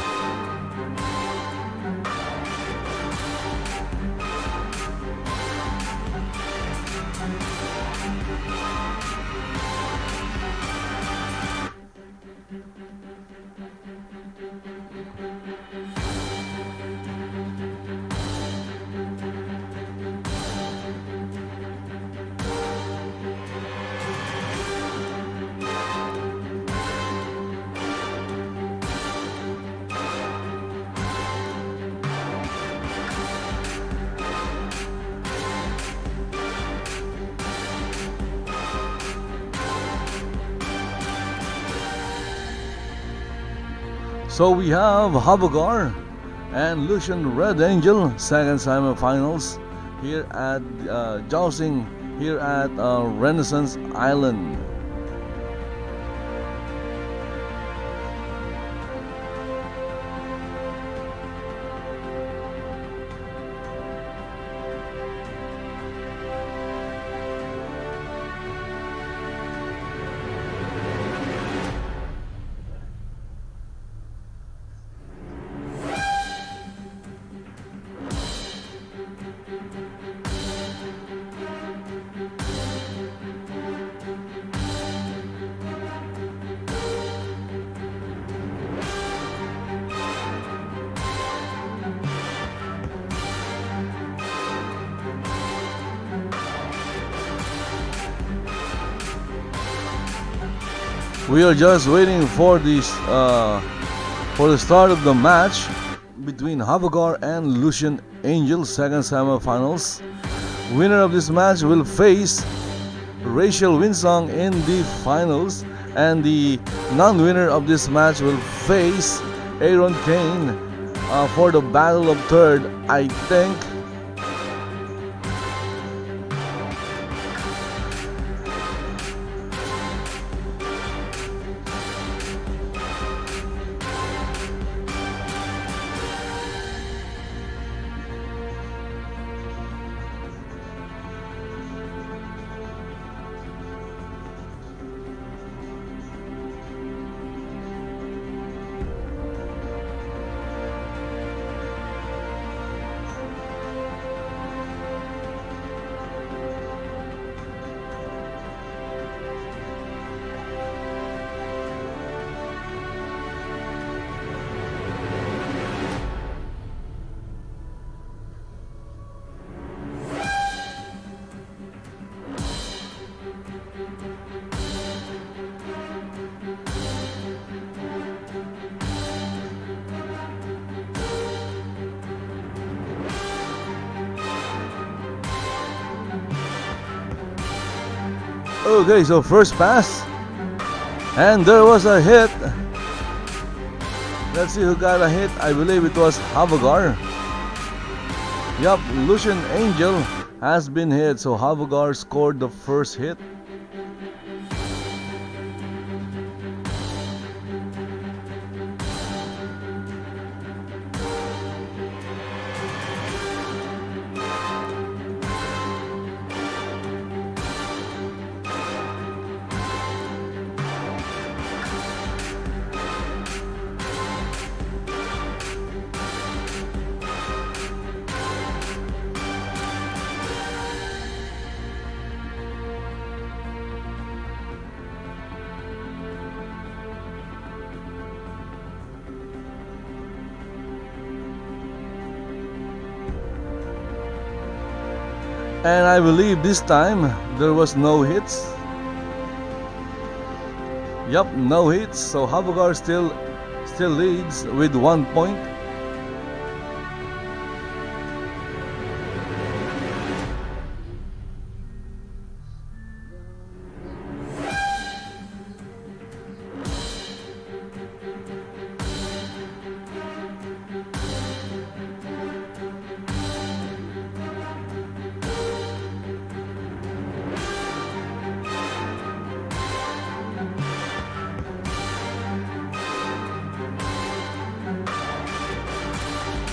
So we have Havogar and Lucian Red Angel, second semifinals here at jousting here at Renaissance Island. We are just waiting for this for the start of the match between Havogar and Lucian Angel, second semifinals. Winner of this match will face Rachel Winsong in the finals, and the non-winner of this match will face Aaron Kane for the battle of third, I think. Okay, so first pass, and there was a hit. Let's see who got a hit. I believe it was Havogar. Yup, Lucian Angel has been hit, so Havogar scored the first hit. And I believe this time there was no hits. Yup, no hits. So Havogar still leads with 1 point.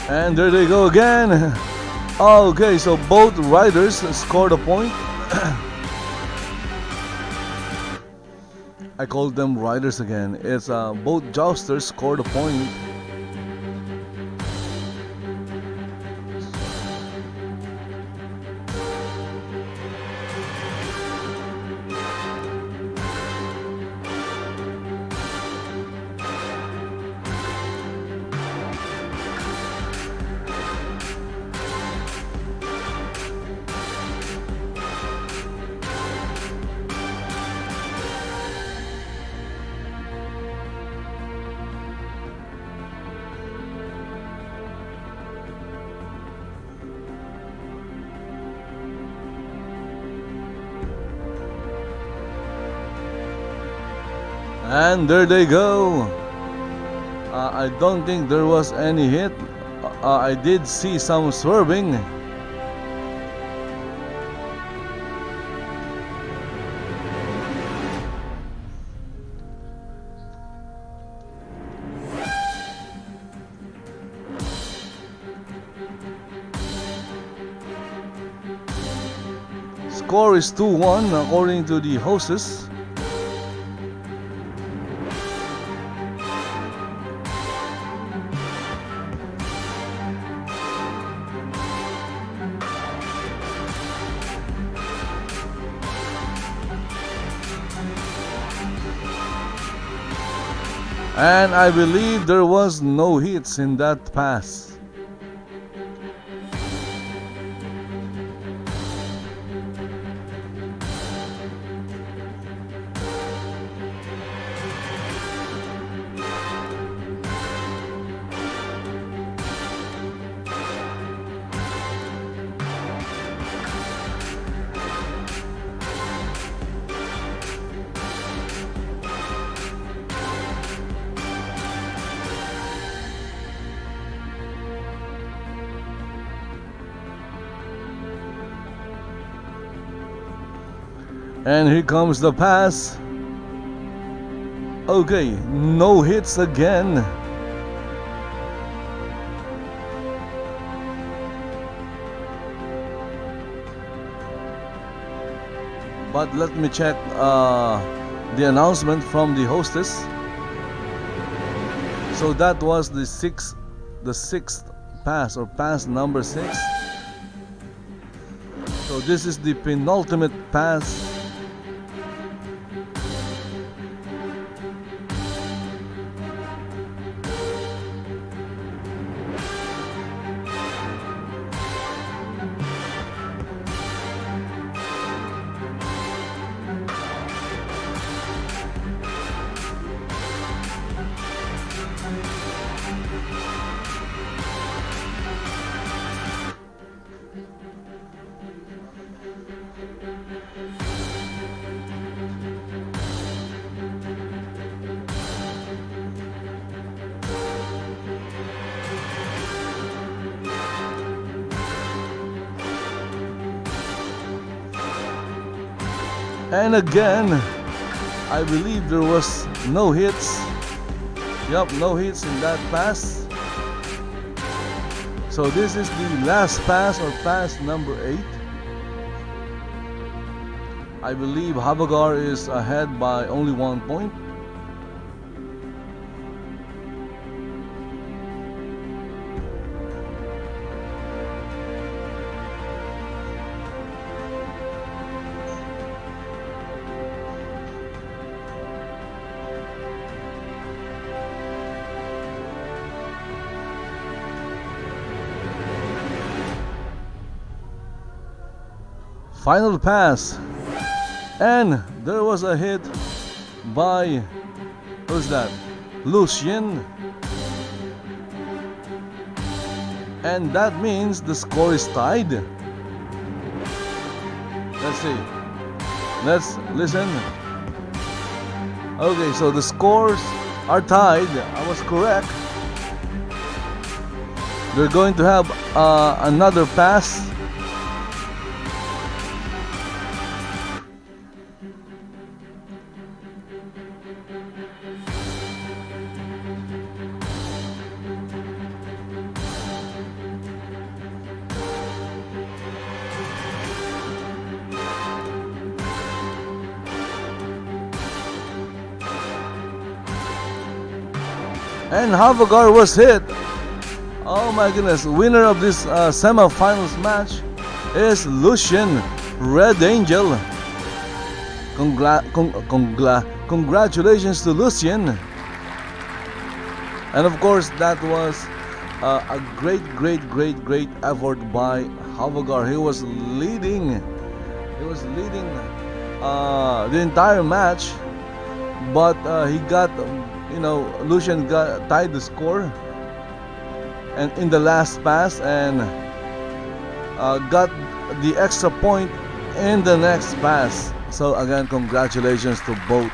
And there they go again. Okay, so both riders scored a point. I called them riders again. It's both jousters scored a point. And there they go. I don't think there was any hit. I did see some swerving. Score is 2-1 according to the hostess. And I believe there was no hits in that pass. And here comes the pass. Okay, no hits again. But let me check the announcement from the hostess. So that was the sixth pass, or pass number 6. So this is the penultimate pass. And again, I believe there was no hits. Yup, no hits in that pass. So this is the last pass, or pass number 8. I believe Havagar is ahead by only 1 point. Final pass, and there was a hit by, who's that? Lucien, and that means the score is tied. Let's see. Let's listen. Okay, so the scores are tied. I was correct. They're going to have another pass. And Havagar was hit. Oh my goodness. Winner of this semi-finals match is Lucien, Red Angel. Congratulations to Lucien. And of course, that was a great effort by Havagar. He was leading the entire match, but he got, Lucien tied the score and in the last pass, and got the extra point in the next pass. So again, congratulations to both.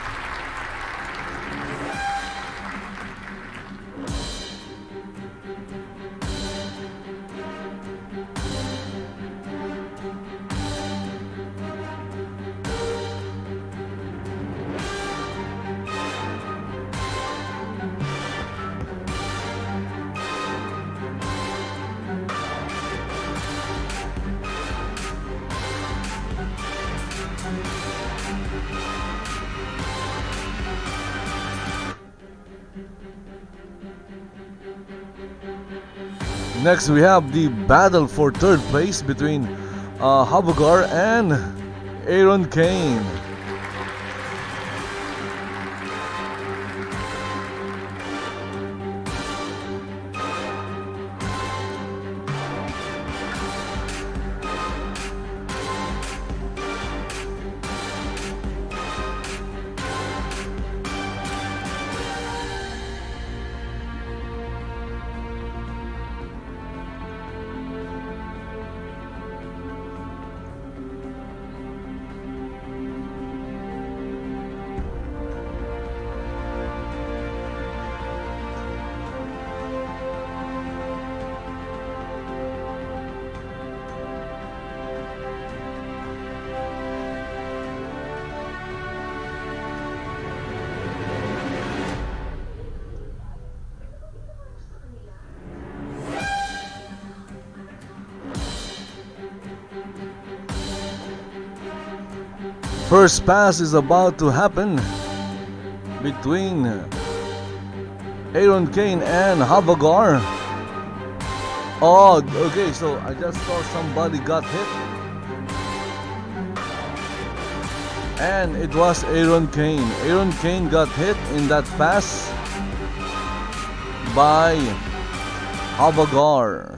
Next we have the battle for third place between Havagar and Aaron Kane. First pass is about to happen between Aaron Kane and Havagar. Oh, okay, so I just saw somebody got hit. And it was Aaron Kane. Aaron Kane got hit in that pass by Havagar.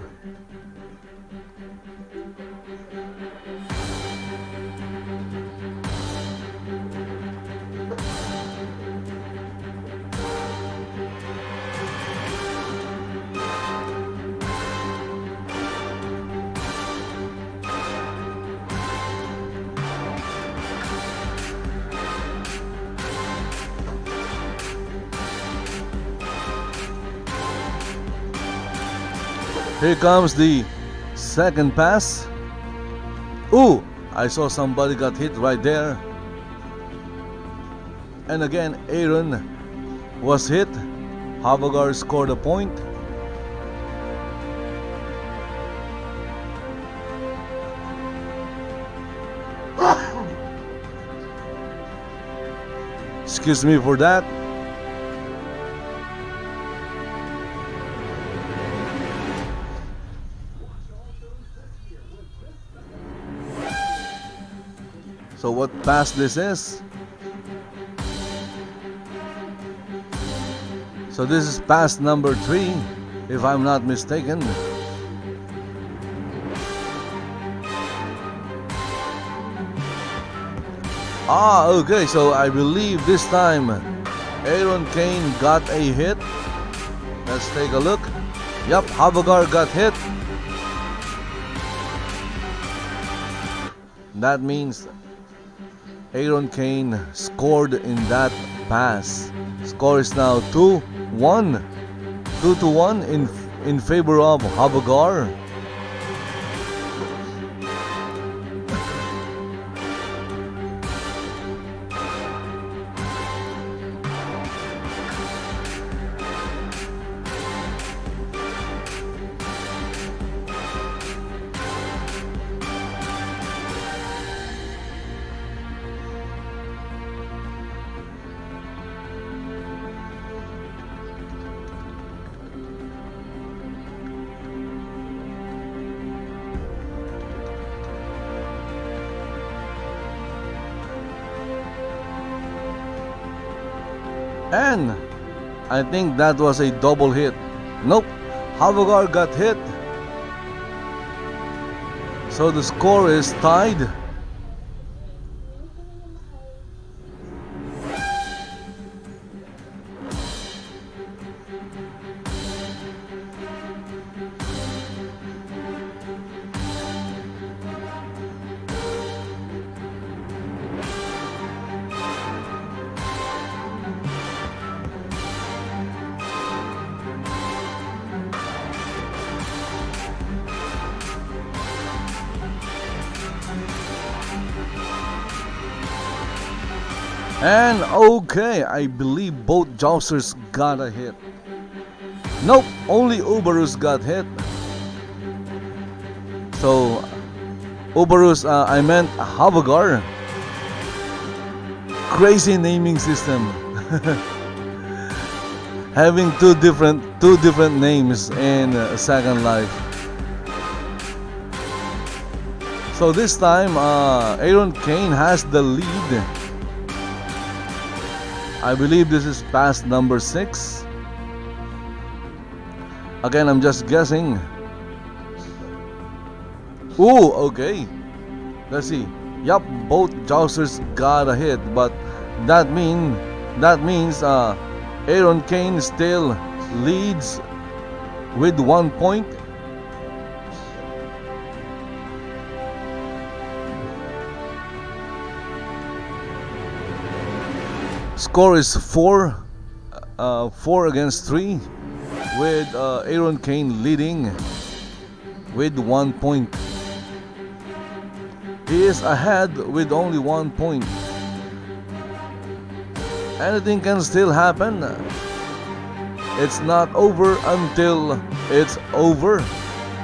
Here comes the second pass. Ooh, I saw somebody got hit right there. And again, Aaron was hit. Havagar scored a point. Excuse me for that. So what pass this is? So this is pass number 3, if I'm not mistaken. Ah, okay, so I believe this time Aaron Kane got a hit. Let's take a look. Yep, Havagar got hit. That means Aaron Kane scored in that pass. Score is now 2-1. 2-1 in favor of Havagar. And I think that was a double hit. Nope, Havagar got hit. So the score is tied. And okay, I believe both Jousters got a hit. Nope, only Uberus got hit. So, Uberus, I meant Havagar. Crazy naming system. having two different names in Second Life. So this time, Aaron Kane has the lead. I believe this is pass number 6. Again, I'm just guessing. Ooh, okay. Let's see. Yup, both Jousters got a hit, but that means Aaron Kane still leads with 1 point. Score is 4 against 3, with Aaron Kane leading with 1 point. He is ahead with only 1 point. Anything can still happen. It's not over until it's over,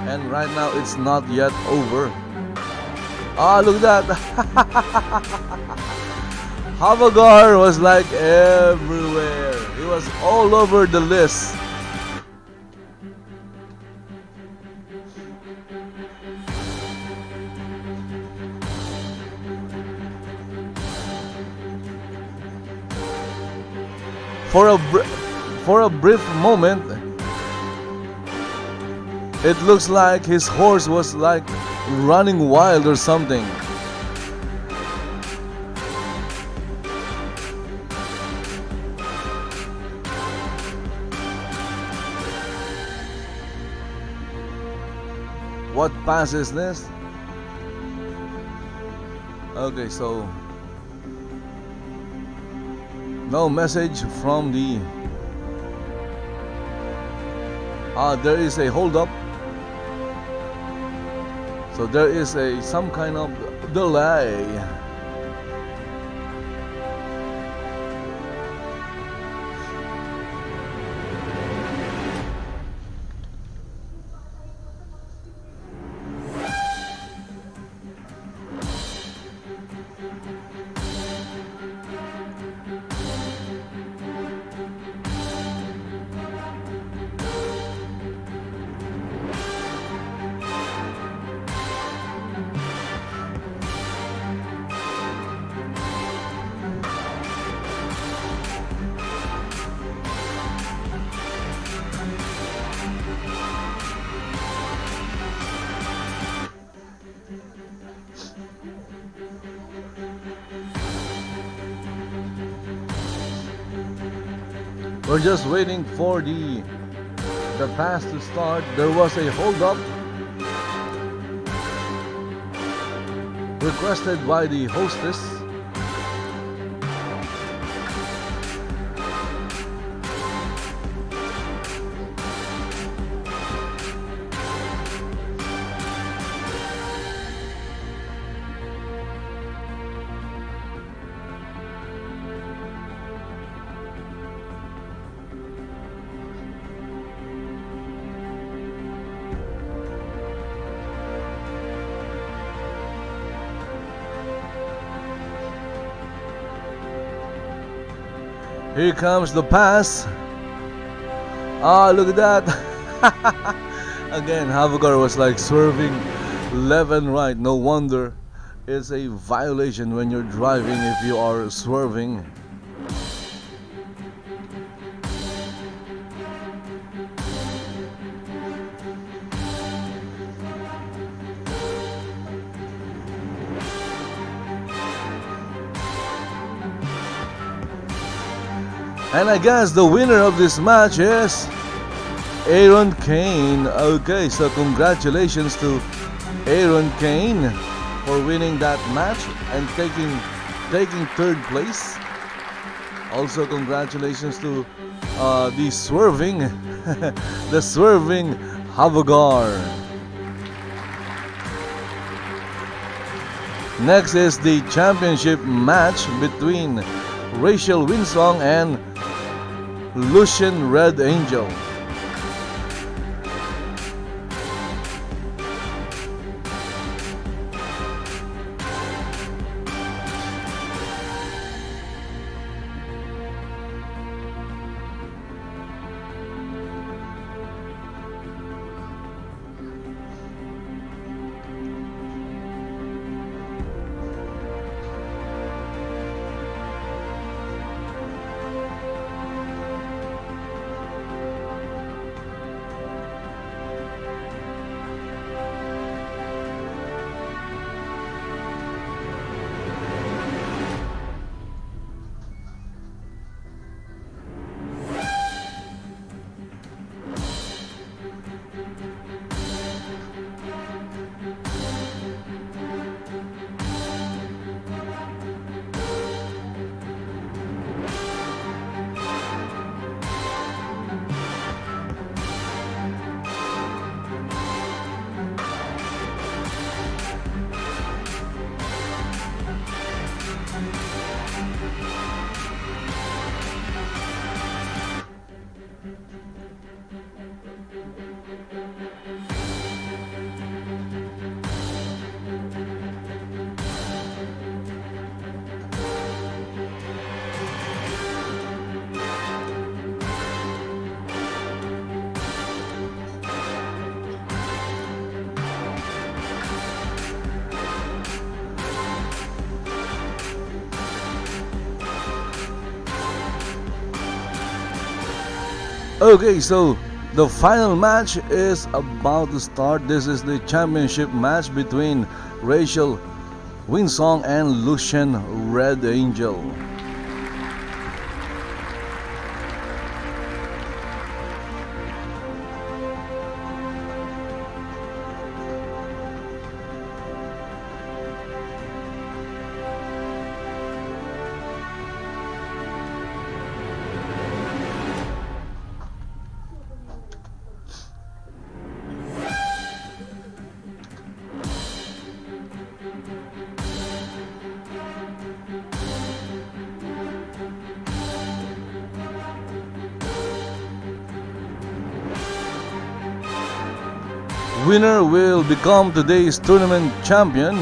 and right now it's not yet over. Ah, look at that. Havagar was like everywhere. He was all over the list. For a brief moment, it looks like his horse was like running wild or something. What pass is this? Okay, so no message from the there is a hold up, so there is some kind of delay. We're just waiting for the pass to start. There was a hold up requested by the hostess. Here comes the pass. Ah, look at that. Again, Havagar was like swerving left and right. No wonder it's a violation when you're driving if you are swerving. And I guess the winner of this match is Aaron Kane. Okay, so congratulations to Aaron Kane for winning that match and taking third place. Also congratulations to the swerving the swerving Havagar. Next is the championship match between Rachel Winsong and Lucian Red Angel. Okay, so the final match is about to start. This is the championship match between Rachel Winsong and Lucian Red Angel. Winner will become today's tournament champion,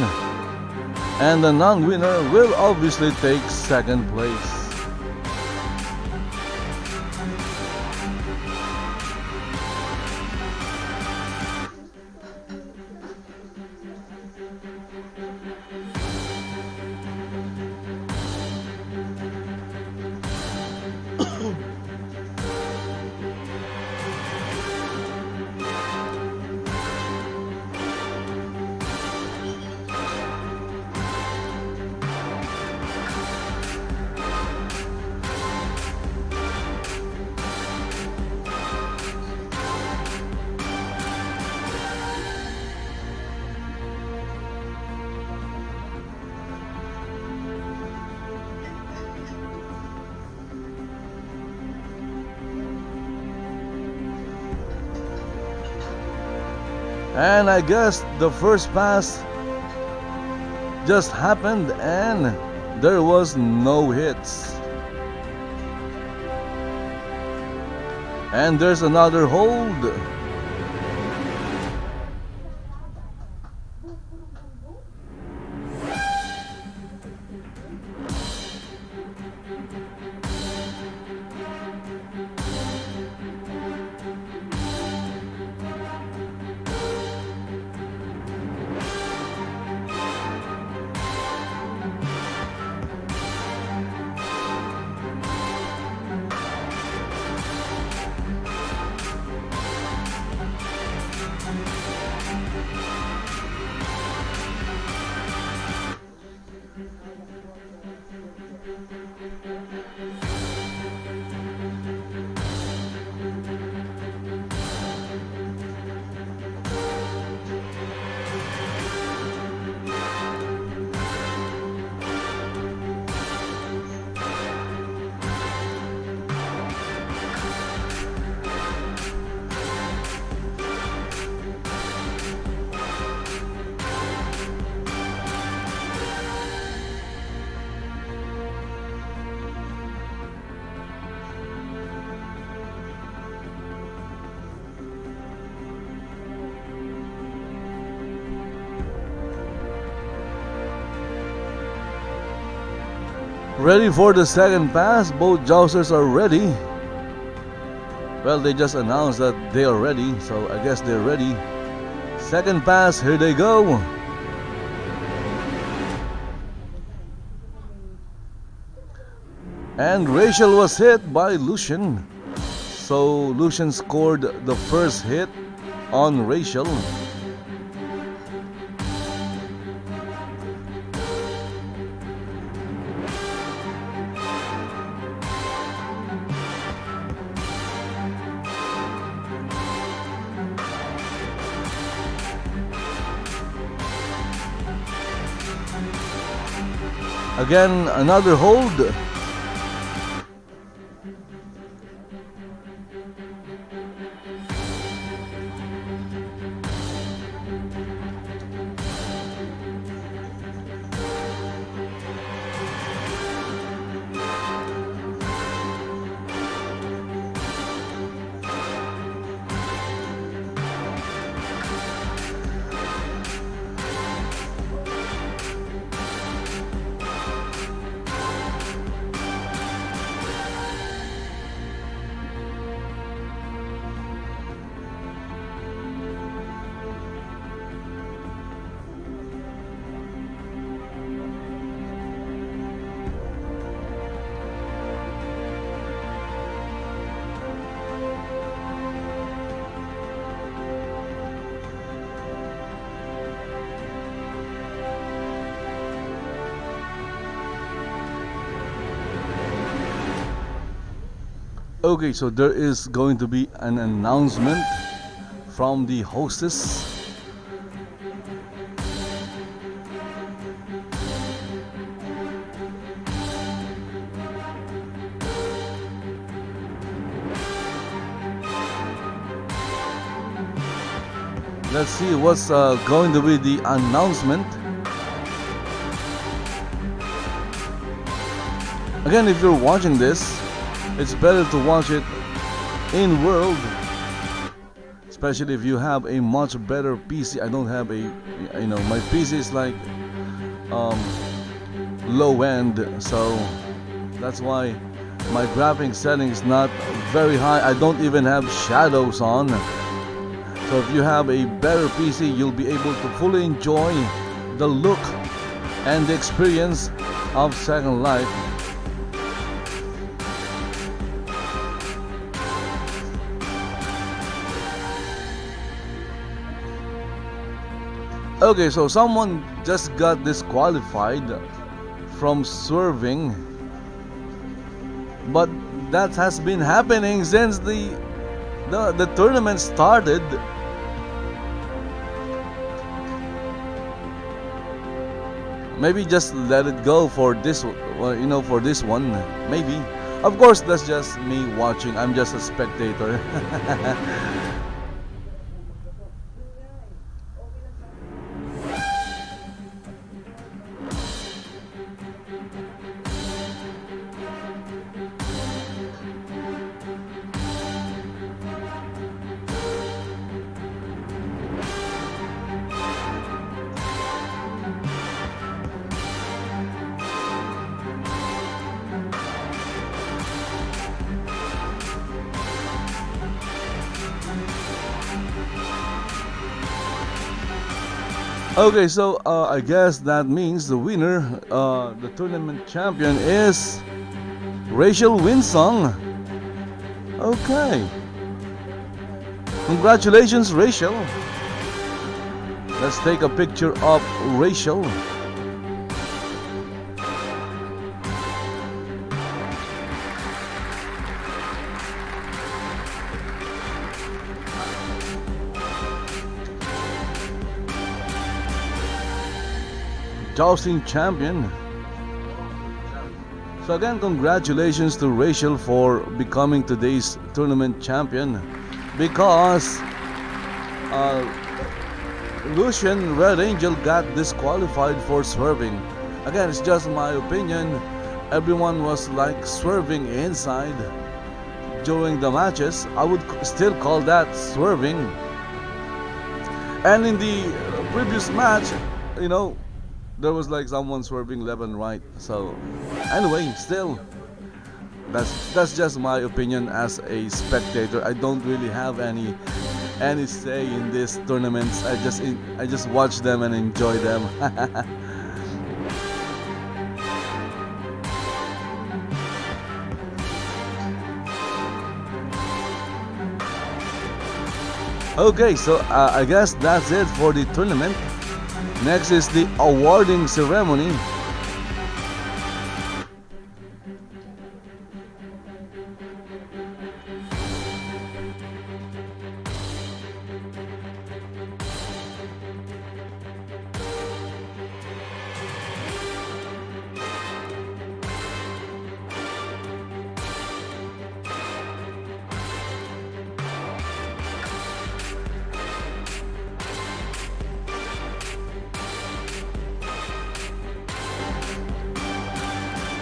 and the non-winner will obviously take second place. And I guess the first pass just happened and there was no hits. And there's another hold. Ready for the second pass. Both Jousters are ready. Well, they just announced that they are ready, so I guess they're ready. Second pass, here they go. And Rachel was hit by Lucian. So Lucian scored the first hit on Rachel. Again, another hold. Okay, so there is going to be an announcement from the hostess. Let's see what's going to be the announcement. Again, if you're watching this, it's better to watch it in world, especially if you have a much better PC. I don't have a, my PC is like low end, so that's why my graphic setting is not very high. I don't even have shadows on. So if you have a better PC, you'll be able to fully enjoy the look and the experience of Second Life. Okay, so someone just got disqualified from swerving, but that has been happening since the tournament started. Maybe just let it go for this, for this one. Maybe. Of course, that's just me watching. I'm just a spectator. Okay, so I guess that means the winner, the tournament champion, is Rachel Winsong. Okay. Congratulations, Rachel. Let's take a picture of Rachel. Jousting champion. So again, congratulations to Rachel for becoming today's tournament champion, because Lucian Red Angel got disqualified for swerving. Again, it's just my opinion. Everyone was like swerving inside during the matches. I would still call that swerving. And in the previous match, there was like someone swerving left and right. So anyway, still, that's just my opinion as a spectator. I don't really have any say in these tournaments. I just watch them and enjoy them. Okay, so I guess that's it for the tournament. Next is the awarding ceremony.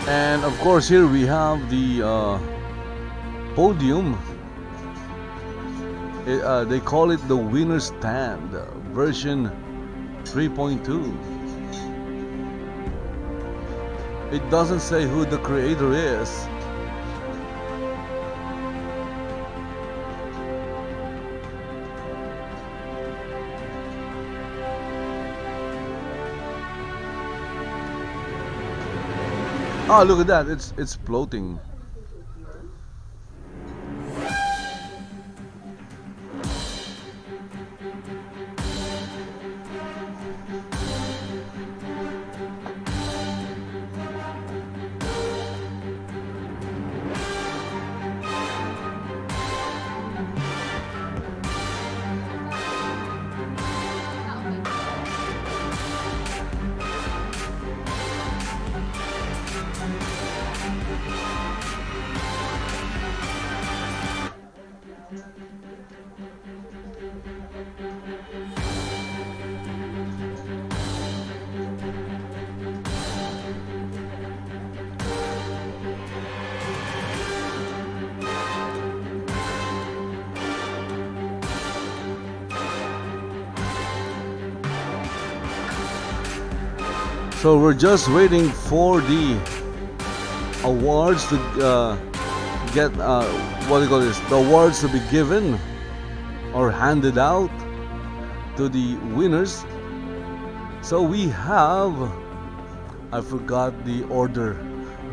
And of course, here we have the podium. They call it the winner's stand version 3.2. It doesn't say who the creator is. Oh, look at that! It's floating. So we're just waiting for the awards to get what do you call this? The awards to be given or handed out to the winners. So we have, I forgot the order.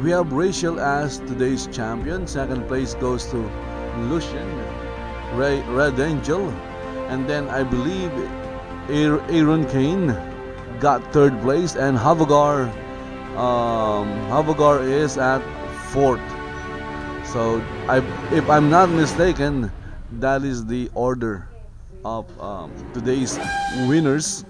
We have Rachel as today's champion. Second place goes to Lucian, Red Angel, and then I believe Aaron Kane got third place, and Havagar is at fourth. So if I'm not mistaken, that is the order of today's winners.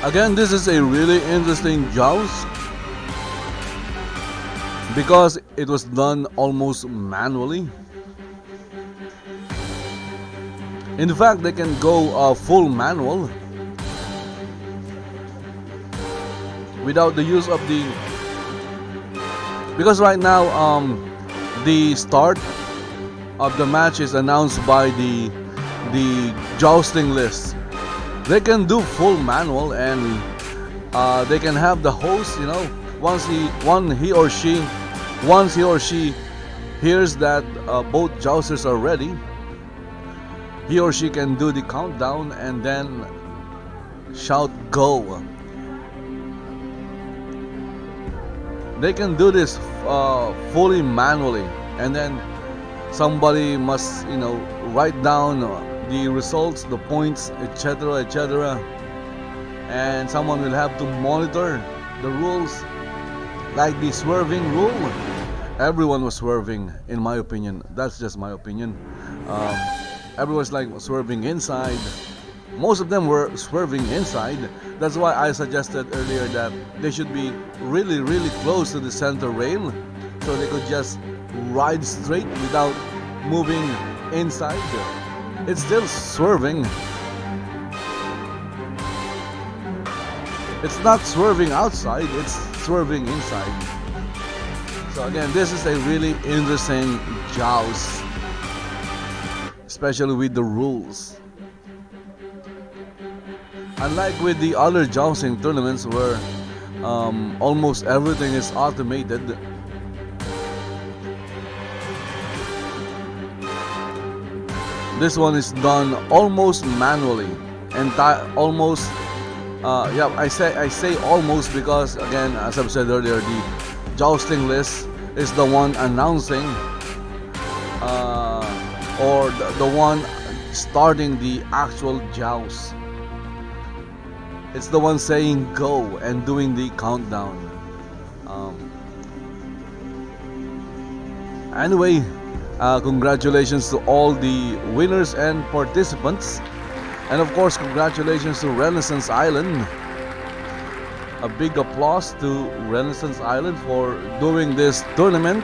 Again, this is a really interesting joust because it was done almost manually. In fact, they can go full manual without the use of the, because right now the start of the match is announced by the jousting list. They can do full manual, and they can have the host, you know, once he or she hears that both jousters are ready, he or she can do the countdown and then shout go. They can do this fully manually, and then somebody must, you know, write down the results, the points, etc., etc., and someone will have to monitor the rules. Like the swerving rule, everyone was swerving, in my opinion. That's just my opinion. Everyone's like swerving inside. Most of them were swerving inside. That's why I suggested earlier that they should be really, really close to the center rail, so they could just ride straight without moving inside. It's still swerving. It's not swerving outside, it's swerving inside. So again, this is a really interesting joust, especially with the rules. Unlike with the other jousting tournaments where almost everything is automated, this one is done almost manually, and almost. Yeah, I say almost because, again, as I've said earlier, the jousting list is the one announcing, or the one starting the actual joust. It's the one saying go and doing the countdown. Anyway, congratulations to all the winners and participants. And of course, congratulations to Renaissance Island. A big applause to Renaissance Island for doing this tournament.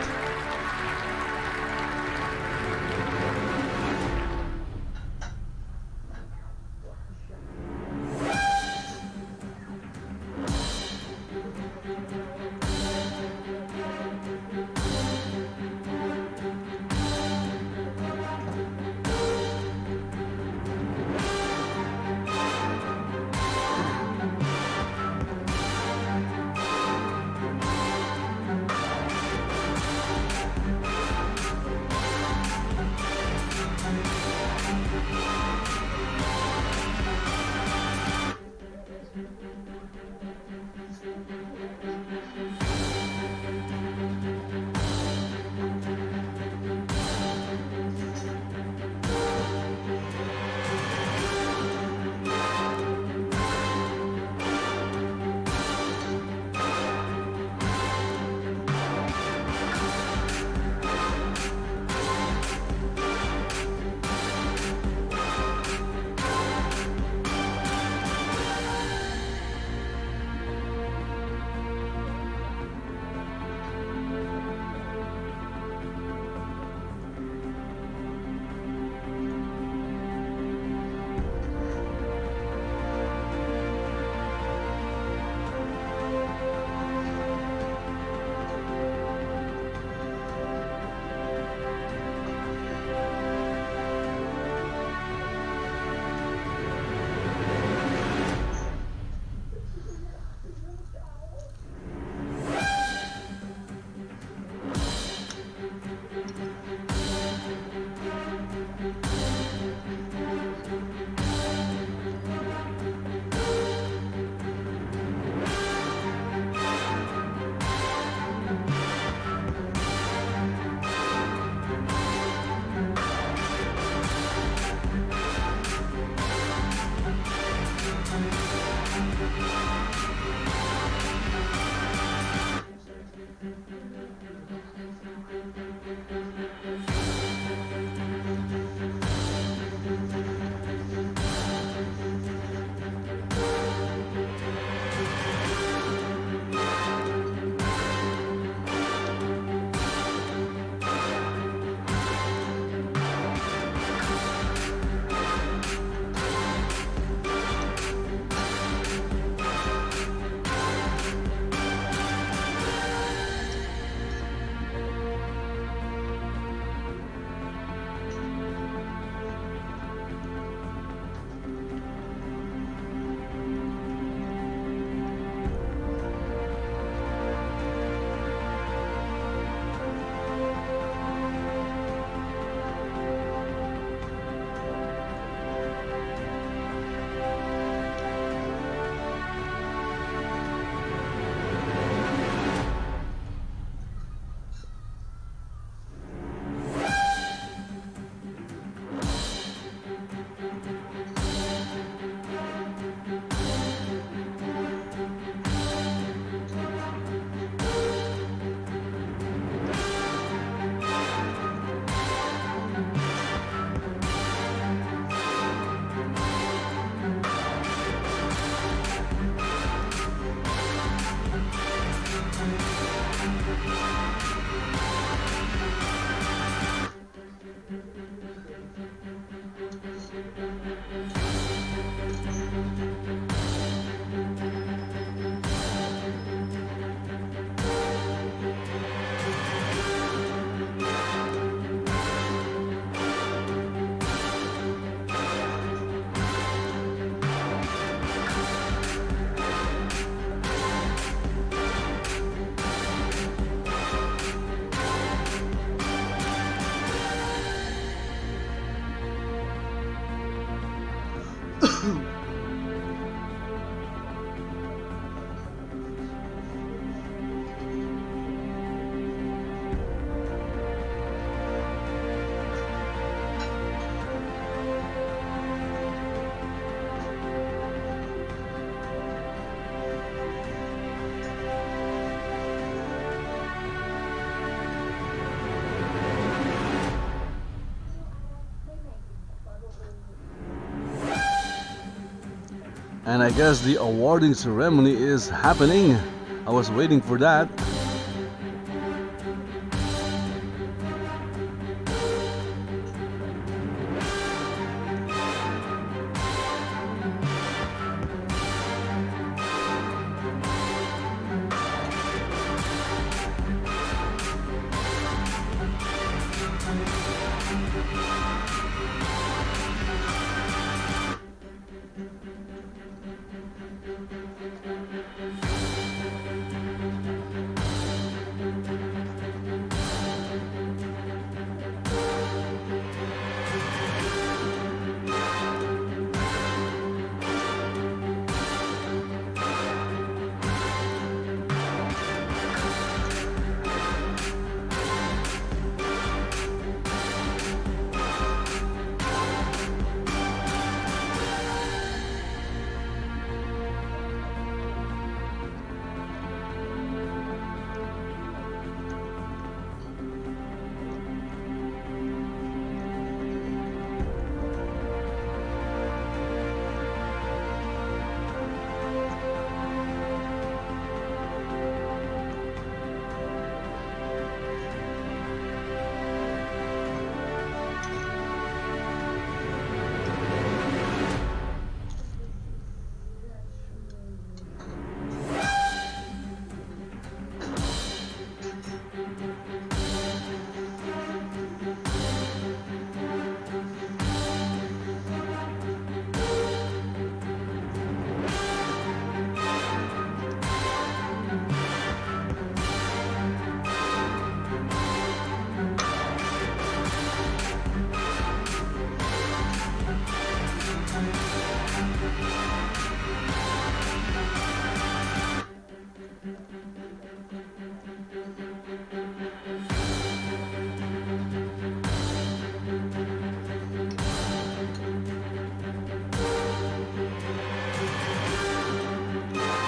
And I guess the awarding ceremony is happening. I was waiting for that.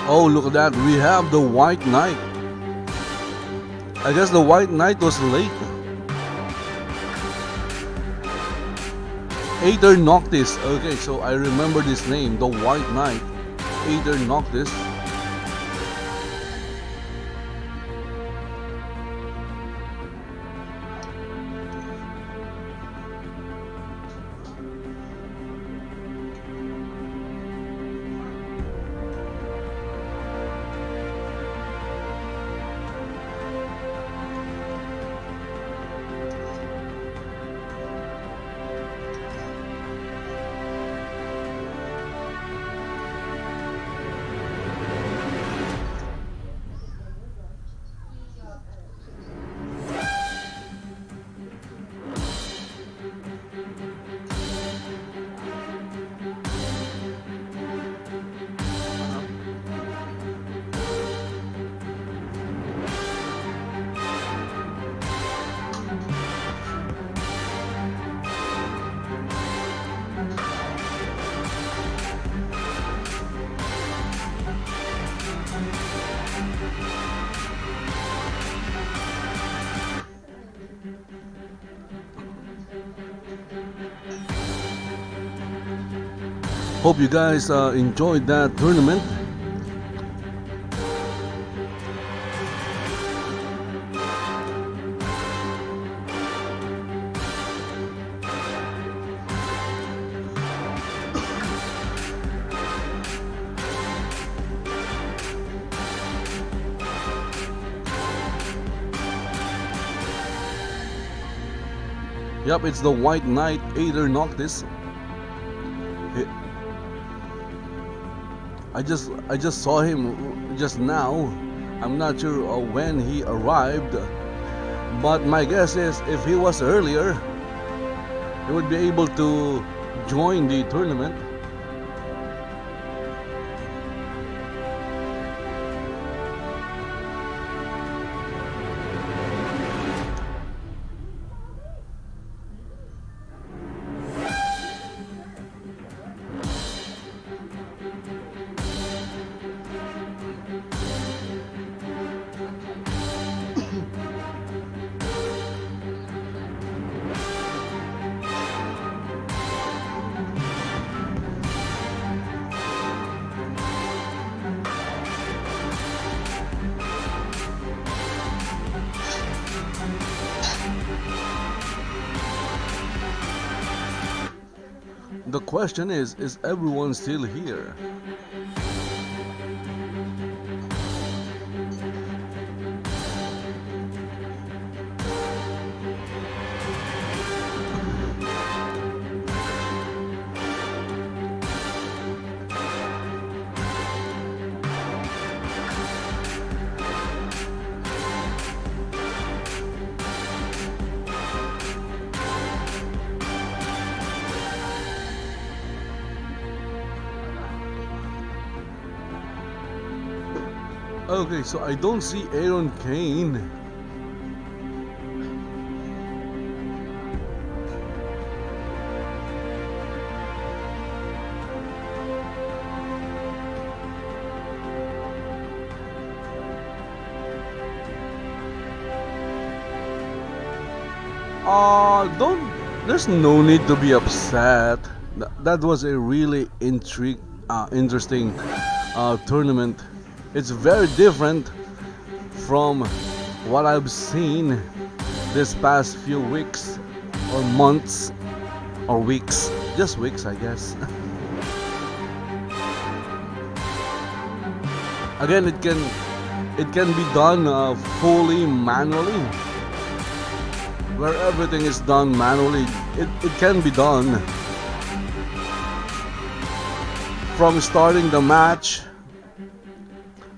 Oh, look at that. We have the White Knight. I guess the White Knight was late. Aether Noctis. Okay, so I remember this name. The White Knight. Aether Noctis. Hope you guys enjoyed that tournament. Yep, it's the White Knight Aether Noctis. I just saw him just now. I'm not sure when he arrived, but my guess is if he was earlier, he would be able to join the tournament. the question is everyone still here? Okay, so I don't see Aaron Kane. There's no need to be upset. That was a really interesting tournament. It's very different from what I've seen this past few weeks or months or weeks, just weeks I guess. Again, it can be done fully manually, where everything is done manually. It can be done from starting the match,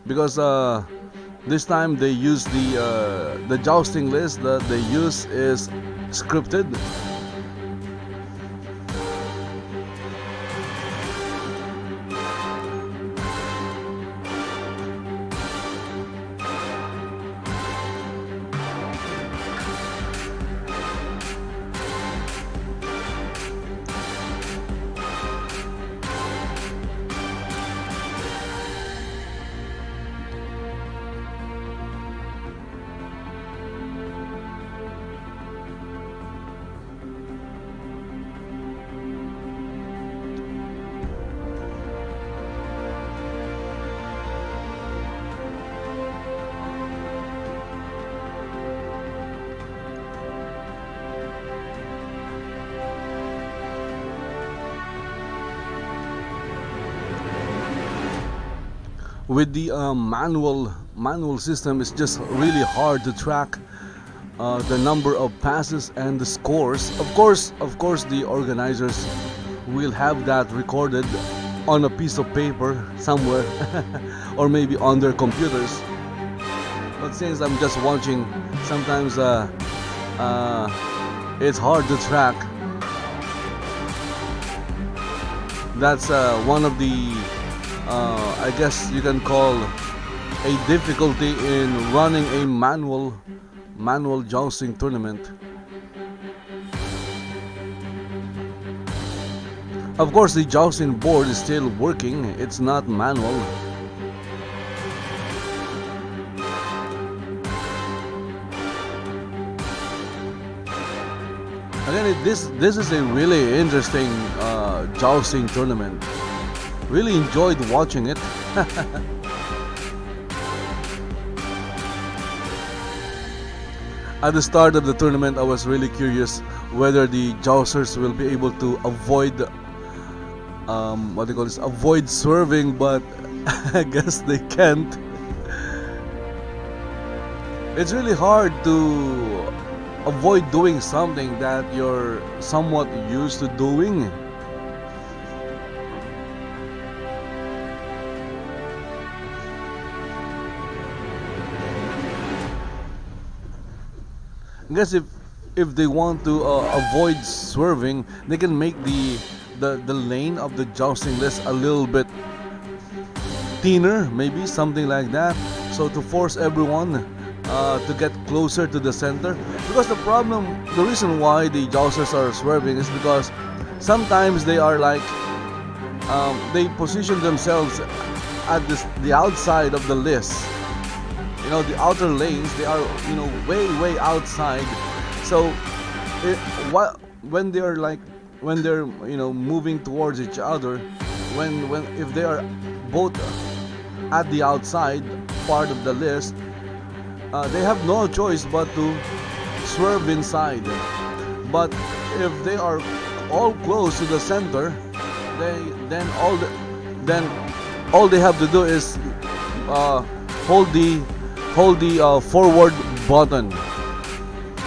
because this time they use the jousting list that they use is scripted. With the manual system, it's just really hard to track the number of passes and the scores. Of course, the organizers will have that recorded on a piece of paper somewhere, or maybe on their computers. But since I'm just watching, sometimes it's hard to track. That's one of the I guess you can call a difficulty in running a manual jousting tournament. Of course, the jousting board is still working, it's not manual. Again, this is a really interesting jousting tournament. Really enjoyed watching it. At the start of the tournament, I was really curious whether the jousters will be able to avoid avoid swerving, but I guess they can't. It's really hard to avoid doing something that you're somewhat used to doing. I guess if they want to avoid swerving, they can make the lane of the jousting list a little bit thinner, maybe something like that, so to force everyone to get closer to the center. Because the reason why the jousters are swerving is because sometimes they are like they position themselves at the outside of the list. You know, the outer lanes, they are, you know, way outside. So when they're you know, moving towards each other, if they are both at the outside part of the list, they have no choice but to swerve inside. But if they are all close to the center, then all they have to do is hold the forward button,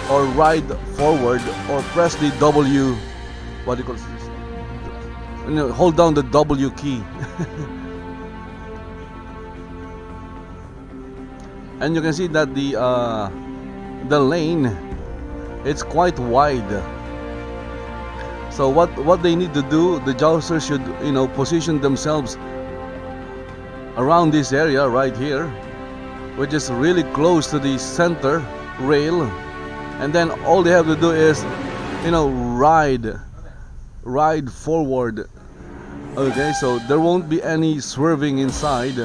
or ride forward, or press the W. What do you call this? Hold down the W key. And you can see that the lane, it's quite wide. So what they need to do, the jousters should position themselves around this area right here, which is really close to the center rail, and then all they have to do is ride forward. Okay, so there won't be any swerving inside.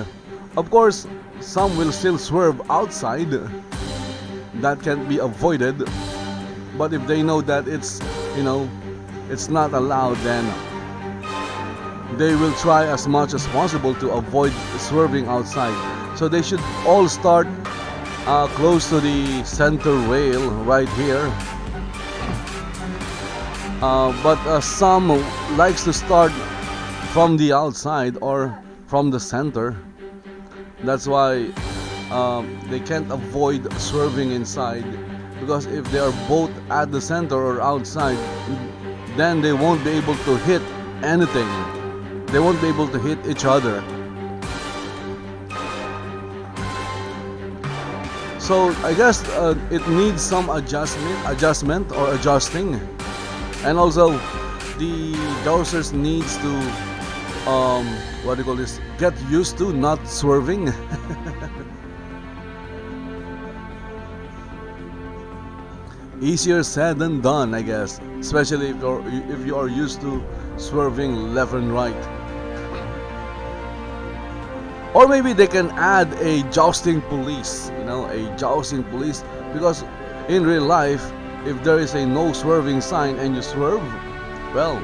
Of course, some will still swerve outside. That can't be avoided. But if they know that it's not allowed, then they will try as much as possible to avoid swerving outside. So they should all start close to the center rail right here. But some likes to start from the outside or from the center. That's why they can't avoid swerving inside, because if they are both at the center or outside, then they won't be able to hit anything. They won't be able to hit each other. So I guess it needs some adjustment or adjusting, and also the jousters needs to what do you call this? Get used to not swerving. Easier said than done, I guess, especially if you are used to swerving left and right. Or maybe they can add a jousting police, a jousting police, because in real life, if there is a no swerving sign and you swerve, well,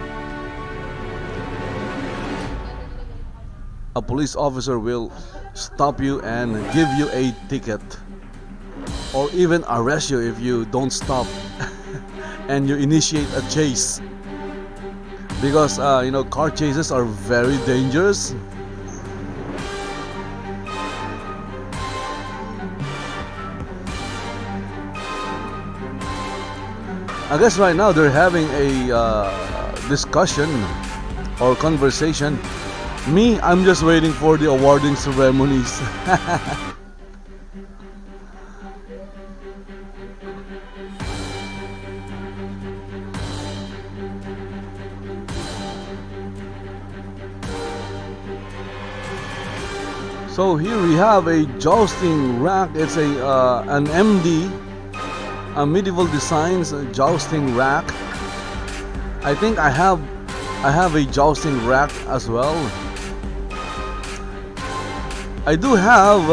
a police officer will stop you and give you a ticket, or even arrest you if you don't stop and you initiate a chase, because car chases are very dangerous. I guess right now they're having a discussion or conversation. Me, I'm just waiting for the awarding ceremonies. So here we have a jousting rack. It's an MD, a medieval designs jousting rack. I think I have a jousting rack as well. I do have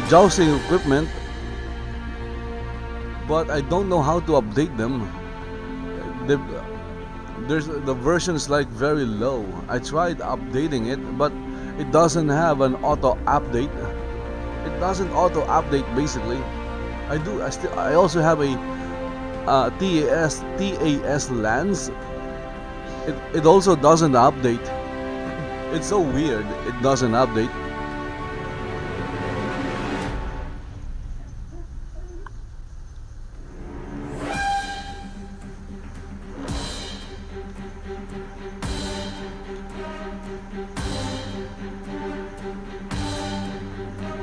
jousting equipment, but I don't know how to update them. The version is like very low. I tried updating it, but it doesn't have an auto update. It doesn't auto update basically. I also have a TAS lens. It also doesn't update. It's so weird. It doesn't update.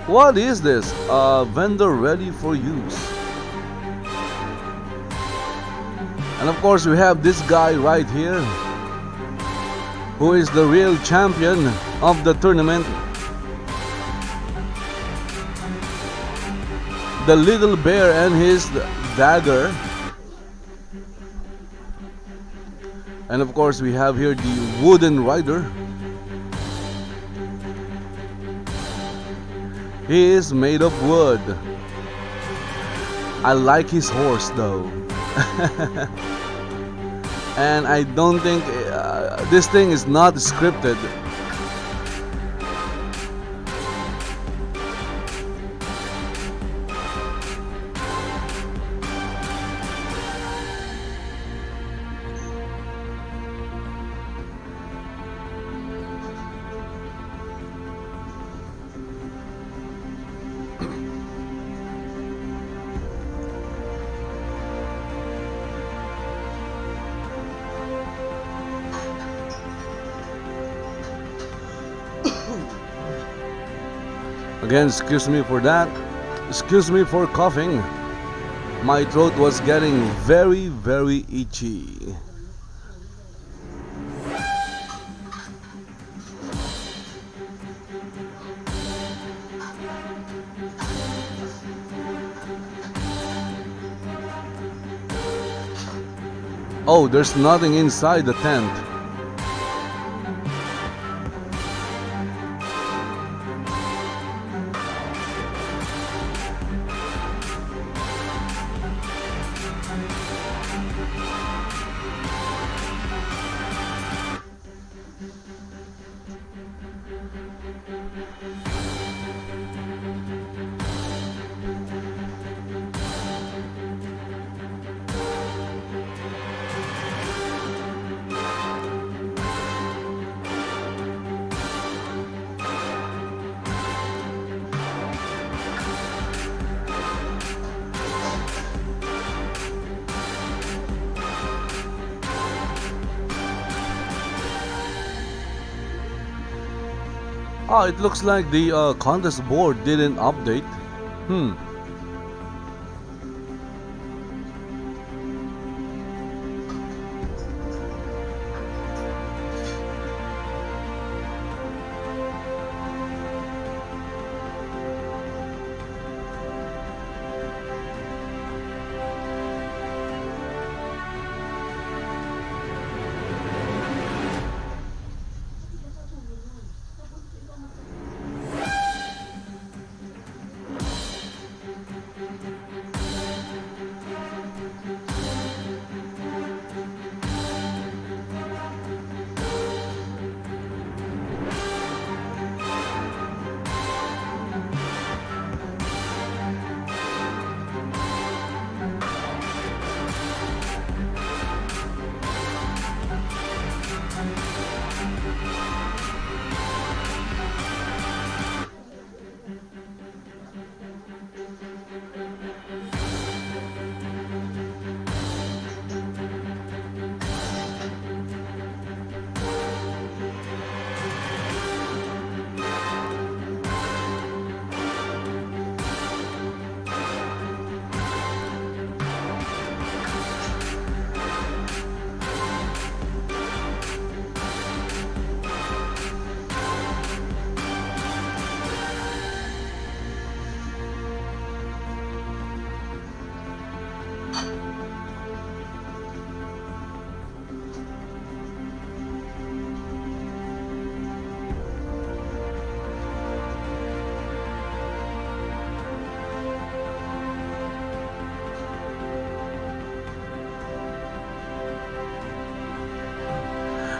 What is this? Vendor ready for use. And of course we have this guy right here, who is the real champion of the tournament. The little bear and his dagger. And of course we have here the wooden rider. He is made of wood. I like his horse though. And I don't think this thing is not scripted. Again, excuse me for that. Excuse me for coughing. My throat was getting very, very itchy. Oh, there's nothing inside the tent. Oh, it looks like the contest board didn't update.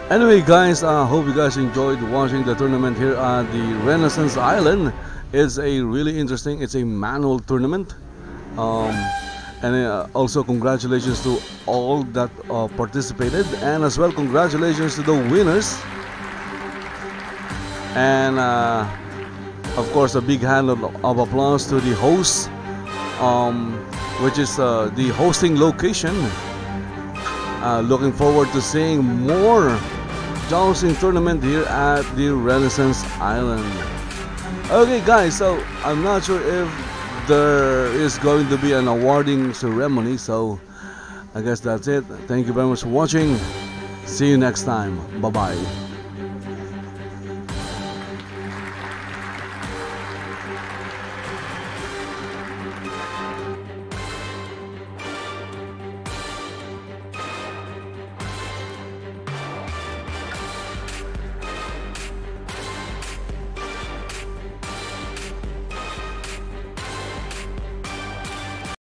Anyway guys, I hope you guys enjoyed watching the tournament here at the Renaissance Island. It's a really interesting, it's a manual tournament. Also congratulations to all that participated, and as well congratulations to the winners. And of course a big hand of applause to the host, which is the hosting location. Looking forward to seeing more Jousting tournament here at the Renaissance Island. Okay guys, so I'm not sure if there is going to be an awarding ceremony, so I guess that's it. Thank you very much for watching. See you next time. Bye bye.